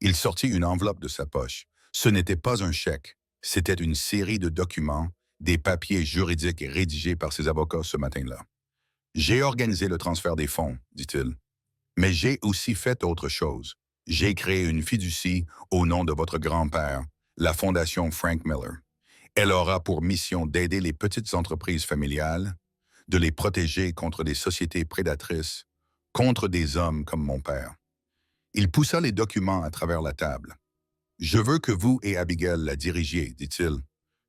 Il sortit une enveloppe de sa poche. Ce n'était pas un chèque. C'était une série de documents, des papiers juridiques rédigés par ses avocats ce matin-là. « J'ai organisé le transfert des fonds, » dit-il. « Mais j'ai aussi fait autre chose. J'ai créé une fiducie au nom de votre grand-père, la Fondation Frank Miller. Elle aura pour mission d'aider les petites entreprises familiales, de les protéger contre des sociétés prédatrices, contre des hommes comme mon père. » Il poussa les documents à travers la table. « Je veux que vous et Abigail la dirigiez, dit-il.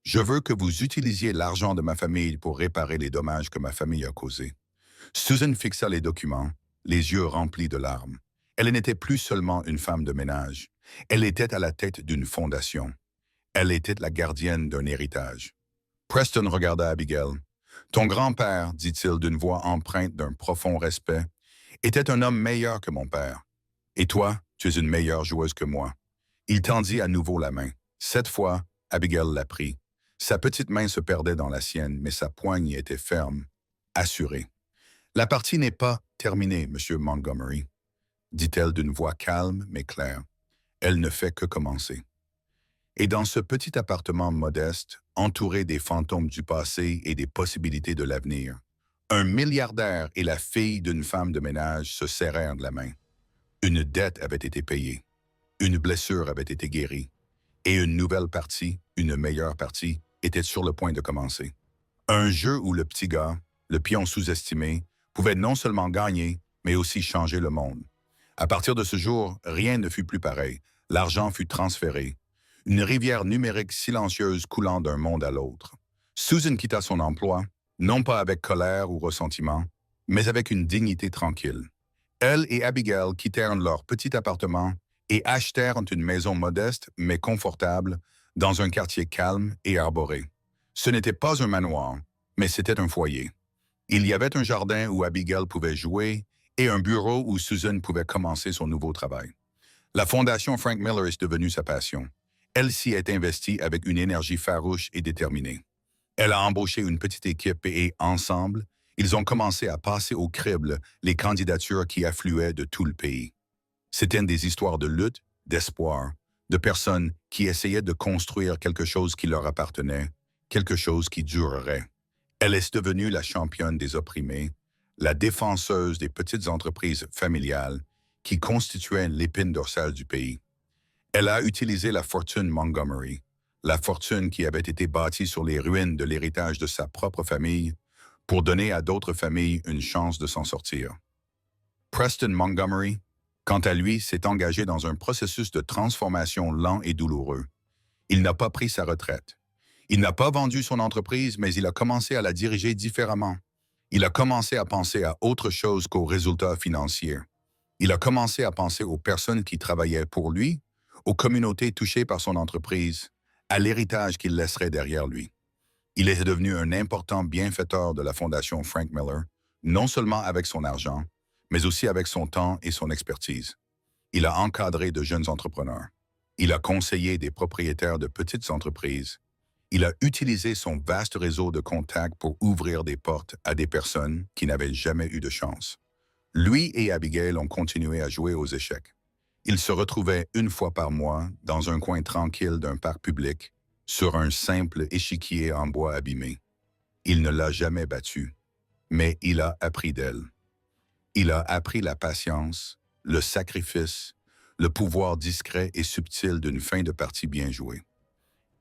Je veux que vous utilisiez l'argent de ma famille pour réparer les dommages que ma famille a causés. » Susan fixa les documents, les yeux remplis de larmes. Elle n'était plus seulement une femme de ménage. Elle était à la tête d'une fondation. Elle était la gardienne d'un héritage. Preston regarda Abigail. « Ton grand-père, dit-il d'une voix empreinte d'un profond respect, était un homme meilleur que mon père. Et toi, tu es une meilleure joueuse que moi. » Il tendit à nouveau la main. Cette fois, Abigail la prit. Sa petite main se perdait dans la sienne, mais sa poigne était ferme, assurée. « La partie n'est pas terminée, Monsieur Montgomery, » dit-elle d'une voix calme mais claire. « Elle ne fait que commencer. » Et dans ce petit appartement modeste, entouré des fantômes du passé et des possibilités de l'avenir, un milliardaire et la fille d'une femme de ménage se serrèrent de la main. Une dette avait été payée, une blessure avait été guérie, et une nouvelle partie, une meilleure partie, était sur le point de commencer. Un jeu où le petit gars, le pion sous-estimé, pouvait non seulement gagner, mais aussi changer le monde. À partir de ce jour, rien ne fut plus pareil. L'argent fut transféré. Une rivière numérique silencieuse coulant d'un monde à l'autre. Susan quitta son emploi, non pas avec colère ou ressentiment, mais avec une dignité tranquille. Elle et Abigail quittèrent leur petit appartement et achetèrent une maison modeste mais confortable dans un quartier calme et arboré. Ce n'était pas un manoir, mais c'était un foyer. Il y avait un jardin où Abigail pouvait jouer et un bureau où Susan pouvait commencer son nouveau travail. La fondation Frank Miller est devenue sa passion. Elle s'y est investie avec une énergie farouche et déterminée. Elle a embauché une petite équipe et, ensemble, ils ont commencé à passer au crible les candidatures qui affluaient de tout le pays. C'étaient des histoires de lutte, d'espoir, de personnes qui essayaient de construire quelque chose qui leur appartenait, quelque chose qui durerait. Elle est devenue la championne des opprimés, la défenseuse des petites entreprises familiales qui constituaient l'épine dorsale du pays. Elle a utilisé la fortune Montgomery, la fortune qui avait été bâtie sur les ruines de l'héritage de sa propre famille, pour donner à d'autres familles une chance de s'en sortir. Preston Montgomery, Quant à lui, s'est engagé dans un processus de transformation lent et douloureux. Il n'a pas pris sa retraite. Il n'a pas vendu son entreprise, mais il a commencé à la diriger différemment. Il a commencé à penser à autre chose qu'aux résultats financiers. Il a commencé à penser aux personnes qui travaillaient pour lui, aux communautés touchées par son entreprise, à l'héritage qu'il laisserait derrière lui. Il est devenu un important bienfaiteur de la Fondation Frank Miller, non seulement avec son argent, mais aussi avec son temps et son expertise. Il a encadré de jeunes entrepreneurs. Il a conseillé des propriétaires de petites entreprises. Il a utilisé son vaste réseau de contacts pour ouvrir des portes à des personnes qui n'avaient jamais eu de chance. Lui et Abigail ont continué à jouer aux échecs. Ils se retrouvaient une fois par mois dans un coin tranquille d'un parc public, sur un simple échiquier en bois abîmé. Il ne l'a jamais battue, mais il a appris d'elle. Il a appris la patience, le sacrifice, le pouvoir discret et subtil d'une fin de partie bien jouée.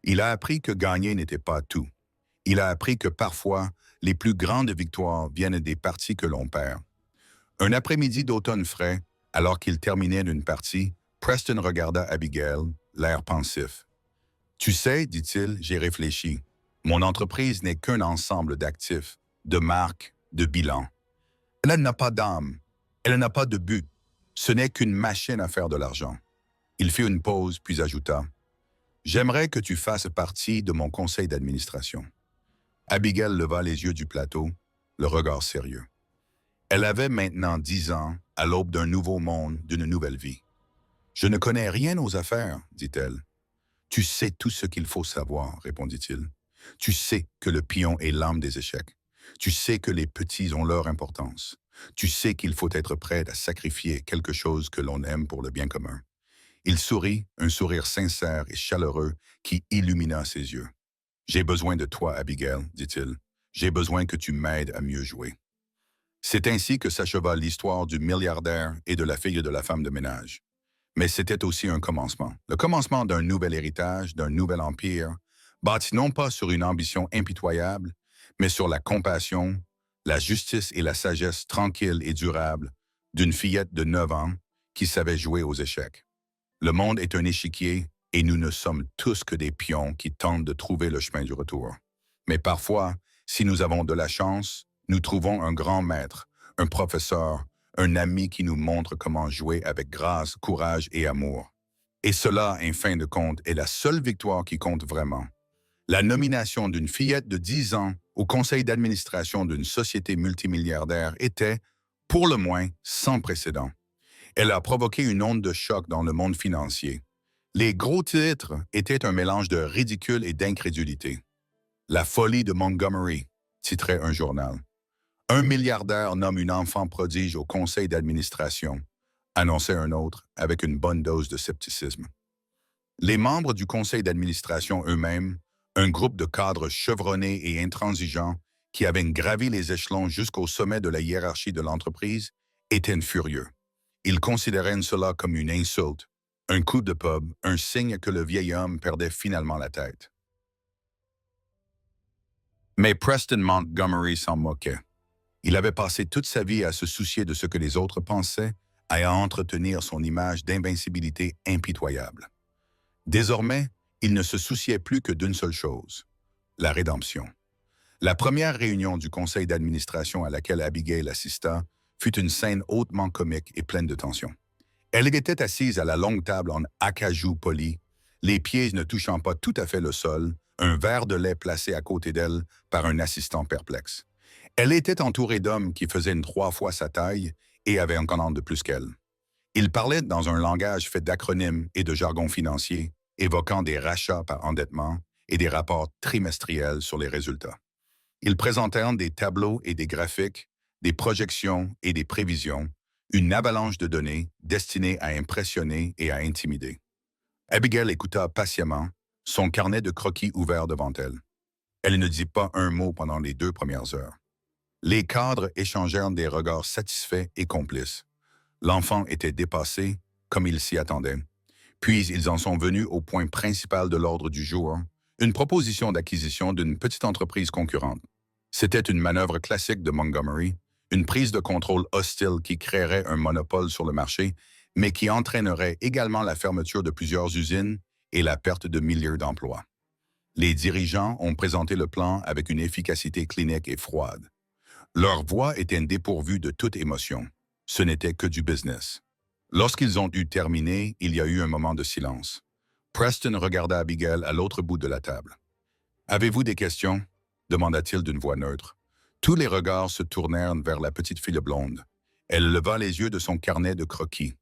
Il a appris que gagner n'était pas tout. Il a appris que parfois, les plus grandes victoires viennent des parties que l'on perd. Un après-midi d'automne frais, alors qu'il terminait une partie, Preston regarda Abigail, l'air pensif. « Tu sais, dit-il, j'ai réfléchi. Mon entreprise n'est qu'un ensemble d'actifs, de marques, de bilans. Elle n'a pas d'âme. Elle n'a pas de but. Ce n'est qu'une machine à faire de l'argent. » Il fit une pause, puis ajouta « J'aimerais que tu fasses partie de mon conseil d'administration. » Abigail leva les yeux du plateau, le regard sérieux. Elle avait maintenant 10 ans, à l'aube d'un nouveau monde, d'une nouvelle vie. « Je ne connais rien aux affaires, dit-elle. »« Tu sais tout ce qu'il faut savoir, répondit-il. Tu sais que le pion est l'âme des échecs. Tu sais que les petits ont leur importance. Tu sais qu'il faut être prêt à sacrifier quelque chose que l'on aime pour le bien commun. » Il sourit, un sourire sincère et chaleureux qui illumina ses yeux. « J'ai besoin de toi, Abigail, dit-il. J'ai besoin que tu m'aides à mieux jouer. » C'est ainsi que s'acheva l'histoire du milliardaire et de la fille de la femme de ménage. Mais c'était aussi un commencement. Le commencement d'un nouvel héritage, d'un nouvel empire, bâti non pas sur une ambition impitoyable, mais sur la compassion, la justice et la sagesse tranquille et durable d'une fillette de 9 ans qui savait jouer aux échecs. Le monde est un échiquier et nous ne sommes tous que des pions qui tentent de trouver le chemin du retour. Mais parfois, si nous avons de la chance, nous trouvons un grand maître, un professeur, un ami qui nous montre comment jouer avec grâce, courage et amour. Et cela, en fin de compte, est la seule victoire qui compte vraiment. La nomination d'une fillette de 10 ans au conseil d'administration d'une société multimilliardaire était, pour le moins, sans précédent. Elle a provoqué une onde de choc dans le monde financier. Les gros titres étaient un mélange de ridicule et d'incrédulité. « La folie de Montgomery », titrait un journal. « Un milliardaire nomme une enfant prodige au conseil d'administration », annonçait un autre avec une bonne dose de scepticisme. Les membres du conseil d'administration eux-mêmes, un groupe de cadres chevronnés et intransigeants qui avaient gravi les échelons jusqu'au sommet de la hiérarchie de l'entreprise, étaient furieux. Ils considéraient cela comme une insulte, un coup de pub, un signe que le vieil homme perdait finalement la tête. Mais Preston Montgomery s'en moquait. Il avait passé toute sa vie à se soucier de ce que les autres pensaient, à entretenir son image d'invincibilité impitoyable. Désormais, il ne se souciait plus que d'une seule chose, la rédemption. La première réunion du conseil d'administration à laquelle Abigail assista fut une scène hautement comique et pleine de tension. Elle était assise à la longue table en acajou poli, les pieds ne touchant pas tout à fait le sol, un verre de lait placé à côté d'elle par un assistant perplexe. Elle était entourée d'hommes qui faisaient 3 fois sa taille et avaient un an de plus qu'elle. Ils parlaient dans un langage fait d'acronymes et de jargon financier, évoquant des rachats par endettement et des rapports trimestriels sur les résultats. Ils présentèrent des tableaux et des graphiques, des projections et des prévisions, une avalanche de données destinée à impressionner et à intimider. Abigail écouta patiemment, son carnet de croquis ouvert devant elle. Elle ne dit pas un mot pendant les 2 premières heures. Les cadres échangèrent des regards satisfaits et complices. L'enfant était dépassé, comme il s'y attendait. Puis ils en sont venus au point principal de l'ordre du jour, une proposition d'acquisition d'une petite entreprise concurrente. C'était une manœuvre classique de Montgomery, une prise de contrôle hostile qui créerait un monopole sur le marché, mais qui entraînerait également la fermeture de plusieurs usines et la perte de milliers d'emplois. Les dirigeants ont présenté le plan avec une efficacité clinique et froide. Leur voix était dépourvue de toute émotion. Ce n'était que du business. Lorsqu'ils ont eu terminé, il y a eu un moment de silence. Preston regarda Abigail à l'autre bout de la table. « Avez-vous des questions ?» demanda-t-il d'une voix neutre. Tous les regards se tournèrent vers la petite fille blonde. Elle leva les yeux de son carnet de croquis.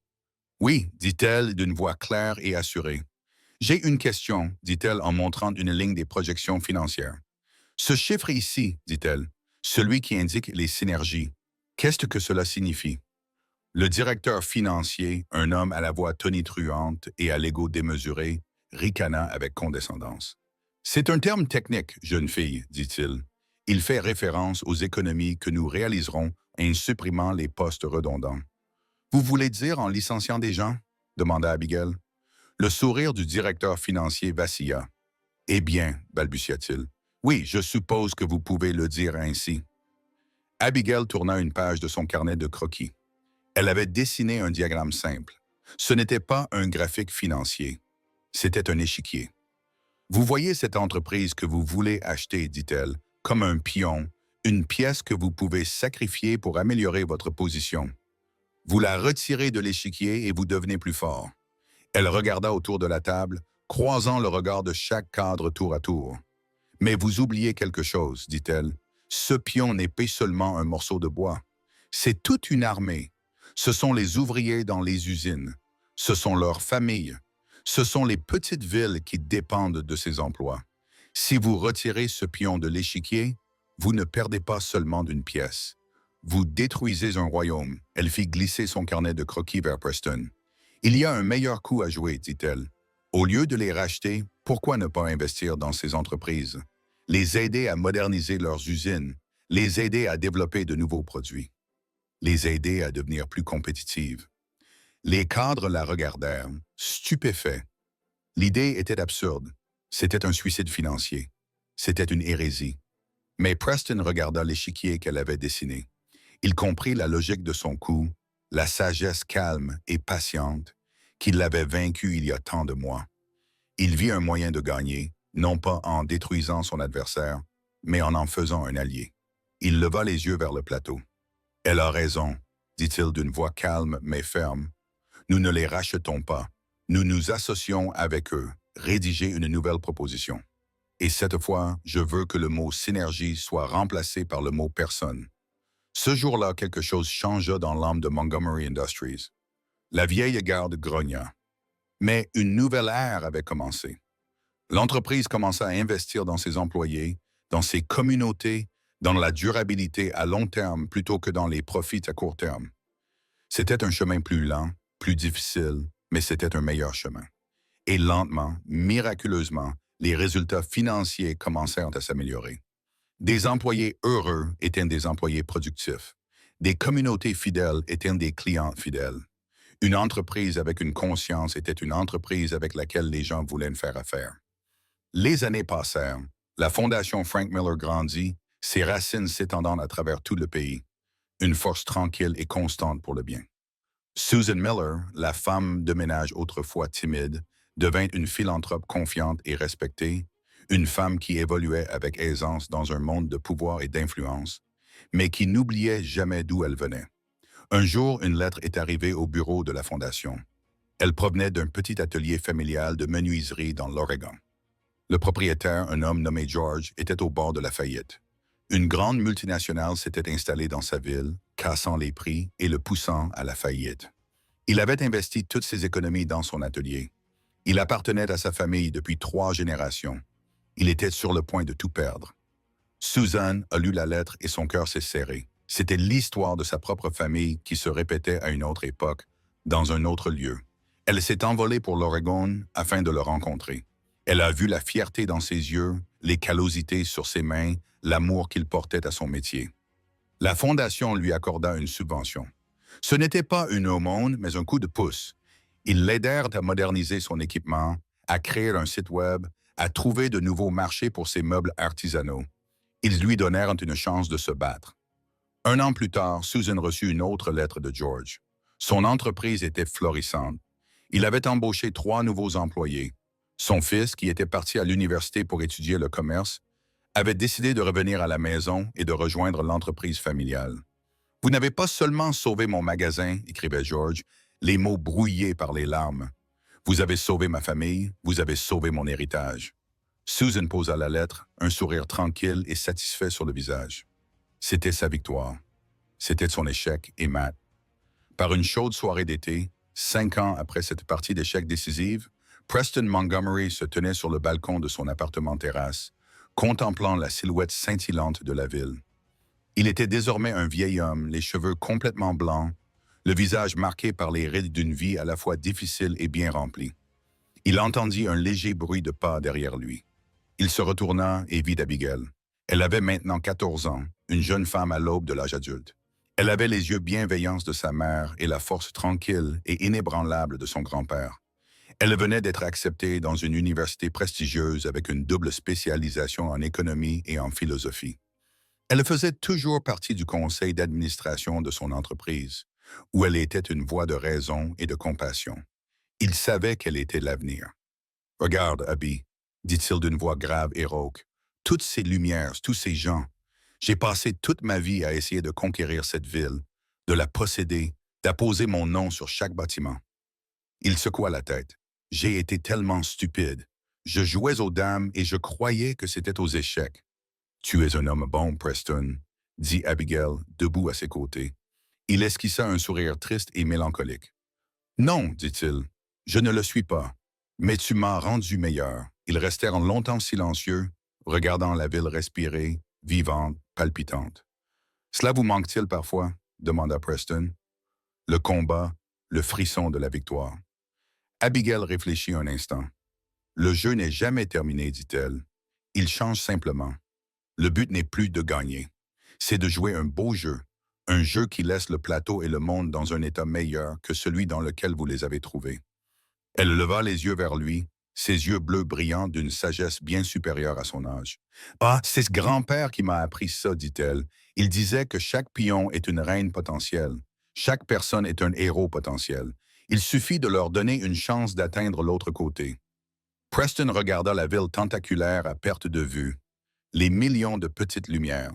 « Oui, dit-elle d'une voix claire et assurée. « J'ai une question, dit-elle en montrant une ligne des projections financières. « Ce chiffre ici, dit-elle, celui qui indique les synergies, qu'est-ce que cela signifie? » Le directeur financier, un homme à la voix tonitruante et à l'ego démesuré, ricana avec condescendance. « C'est un terme technique, jeune fille, dit-il. Il fait référence aux économies que nous réaliserons en supprimant les postes redondants. »« Vous voulez dire en licenciant des gens ?» demanda Abigail. Le sourire du directeur financier vacilla. « Eh bien, balbutia-t-il, oui, je suppose que vous pouvez le dire ainsi. » Abigail tourna une page de son carnet de croquis. Elle avait dessiné un diagramme simple. Ce n'était pas un graphique financier. C'était un échiquier. « Vous voyez cette entreprise que vous voulez acheter, dit-elle, comme un pion, une pièce que vous pouvez sacrifier pour améliorer votre position. Vous la retirez de l'échiquier et vous devenez plus fort. » Elle regarda autour de la table, croisant le regard de chaque cadre tour à tour. « Mais vous oubliez quelque chose, dit-elle. Ce pion n'est pas seulement un morceau de bois. C'est toute une armée. Ce sont les ouvriers dans les usines. Ce sont leurs familles. Ce sont les petites villes qui dépendent de ces emplois. Si vous retirez ce pion de l'échiquier, vous ne perdez pas seulement d'une pièce. Vous détruisez un royaume. » Elle fit glisser son carnet de croquis vers Preston. « Il y a un meilleur coup à jouer, dit-elle. Au lieu de les racheter, pourquoi ne pas investir dans ces entreprises? Les aider à moderniser leurs usines, les aider à développer de nouveaux produits, les aider à devenir plus compétitives. » Les cadres la regardèrent, stupéfaits. L'idée était absurde. C'était un suicide financier. C'était une hérésie. Mais Preston regarda l'échiquier qu'elle avait dessiné. Il comprit la logique de son coup, la sagesse calme et patiente qui l'avait vaincu il y a tant de mois. Il vit un moyen de gagner, non pas en détruisant son adversaire, mais en faisant un allié. Il leva les yeux vers le plateau. « Elle a raison, dit-il d'une voix calme mais ferme. Nous ne les rachetons pas. Nous nous associons avec eux, rédiger une nouvelle proposition. Et cette fois, je veux que le mot synergie soit remplacé par le mot personne. » Ce jour-là, quelque chose changea dans l'âme de Montgomery Industries. La vieille garde grogna. Mais une nouvelle ère avait commencé. L'entreprise commença à investir dans ses employés, dans ses communautés, dans la durabilité à long terme plutôt que dans les profits à court terme. C'était un chemin plus lent, plus difficile, mais c'était un meilleur chemin. Et lentement, miraculeusement, les résultats financiers commencèrent à s'améliorer. Des employés heureux étaient des employés productifs. Des communautés fidèles étaient des clients fidèles. Une entreprise avec une conscience était une entreprise avec laquelle les gens voulaient faire affaire. Les années passèrent. La fondation Frank Miller grandit, ses racines s'étendant à travers tout le pays. Une force tranquille et constante pour le bien. Susan Miller, la femme de ménage autrefois timide, devint une philanthrope confiante et respectée, une femme qui évoluait avec aisance dans un monde de pouvoir et d'influence, mais qui n'oubliait jamais d'où elle venait. Un jour, une lettre est arrivée au bureau de la Fondation. Elle provenait d'un petit atelier familial de menuiserie dans l'Oregon. Le propriétaire, un homme nommé George, était au bord de la faillite. Une grande multinationale s'était installée dans sa ville, cassant les prix et le poussant à la faillite. Il avait investi toutes ses économies dans son atelier. Il appartenait à sa famille depuis 3 générations. Il était sur le point de tout perdre. Susan a lu la lettre et son cœur s'est serré. C'était l'histoire de sa propre famille qui se répétait à une autre époque, dans un autre lieu. Elle s'est envolée pour l'Oregon afin de le rencontrer. Elle a vu la fierté dans ses yeux, les callosités sur ses mains, l'amour qu'il portait à son métier. La Fondation lui accorda une subvention. Ce n'était pas une aumône, mais un coup de pouce. Ils l'aidèrent à moderniser son équipement, à créer un site web, à trouver de nouveaux marchés pour ses meubles artisanaux. Ils lui donnèrent une chance de se battre. 1 an plus tard, Susan reçut une autre lettre de George. Son entreprise était florissante. Il avait embauché 3 nouveaux employés. Son fils, qui était parti à l'université pour étudier le commerce, avait décidé de revenir à la maison et de rejoindre l'entreprise familiale. Vous n'avez pas seulement sauvé mon magasin, écrivait George, les mots brouillés par les larmes. Vous avez sauvé ma famille, vous avez sauvé mon héritage. Susan posa la lettre, un sourire tranquille et satisfait sur le visage. C'était sa victoire. C'était son échec et Matt. Par une chaude soirée d'été, 5 ans après cette partie d'échecs décisive, Preston Montgomery se tenait sur le balcon de son appartement-terrasse, contemplant la silhouette scintillante de la ville. Il était désormais un vieil homme, les cheveux complètement blancs, le visage marqué par les rides d'une vie à la fois difficile et bien remplie. Il entendit un léger bruit de pas derrière lui. Il se retourna et vit Abigail. Elle avait maintenant 14 ans, une jeune femme à l'aube de l'âge adulte. Elle avait les yeux bienveillants de sa mère et la force tranquille et inébranlable de son grand-père. Elle venait d'être acceptée dans une université prestigieuse avec une double spécialisation en économie et en philosophie. Elle faisait toujours partie du conseil d'administration de son entreprise, où elle était une voix de raison et de compassion. Il savait qu'elle était l'avenir. « Regarde, Abby, dit-il d'une voix grave et rauque, toutes ces lumières, tous ces gens. J'ai passé toute ma vie à essayer de conquérir cette ville, de la posséder, d'apposer mon nom sur chaque bâtiment. » Il secoua la tête. « J'ai été tellement stupide. Je jouais aux dames et je croyais que c'était aux échecs. » « Tu es un homme bon, Preston, » dit Abigail, debout à ses côtés. Il esquissa un sourire triste et mélancolique. « Non, dit-il, je ne le suis pas. Mais tu m'as rendu meilleur. » Ils restèrent longtemps silencieux, regardant la ville respirer, vivante, palpitante. « Cela vous manque-t-il parfois? » demanda Preston. « Le combat, le frisson de la victoire. » Abigail réfléchit un instant. « Le jeu n'est jamais terminé, dit-elle. Il change simplement. Le but n'est plus de gagner. C'est de jouer un beau jeu, un jeu qui laisse le plateau et le monde dans un état meilleur que celui dans lequel vous les avez trouvés. » Elle leva les yeux vers lui, ses yeux bleus brillants d'une sagesse bien supérieure à son âge. « Ah, c'est ce grand-père qui m'a appris ça, dit-elle. Il disait que chaque pion est une reine potentielle. Chaque personne est un héros potentiel. Il suffit de leur donner une chance d'atteindre l'autre côté. » Preston regarda la ville tentaculaire à perte de vue, les millions de petites lumières.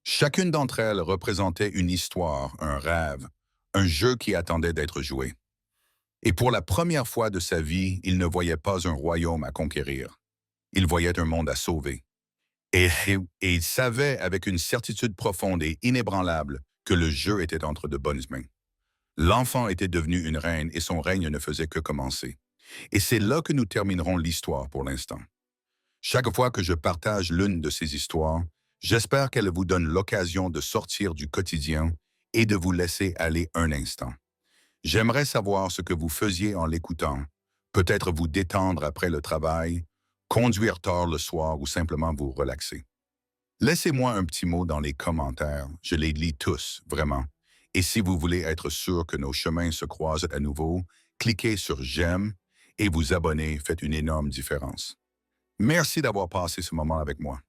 Chacune d'entre elles représentait une histoire, un rêve, un jeu qui attendait d'être joué. Et pour la première fois de sa vie, il ne voyait pas un royaume à conquérir. Il voyait un monde à sauver. Et il savait avec une certitude profonde et inébranlable que le jeu était entre de bonnes mains. L'enfant était devenu une reine et son règne ne faisait que commencer. Et c'est là que nous terminerons l'histoire pour l'instant. Chaque fois que je partage l'une de ces histoires, j'espère qu'elle vous donne l'occasion de sortir du quotidien et de vous laisser aller un instant. J'aimerais savoir ce que vous faisiez en l'écoutant, peut-être vous détendre après le travail, conduire tard le soir ou simplement vous relaxer. Laissez-moi un petit mot dans les commentaires, je les lis tous, vraiment. Et si vous voulez être sûr que nos chemins se croisent à nouveau, cliquez sur « J'aime » et vous abonner fait une énorme différence. Merci d'avoir passé ce moment avec moi.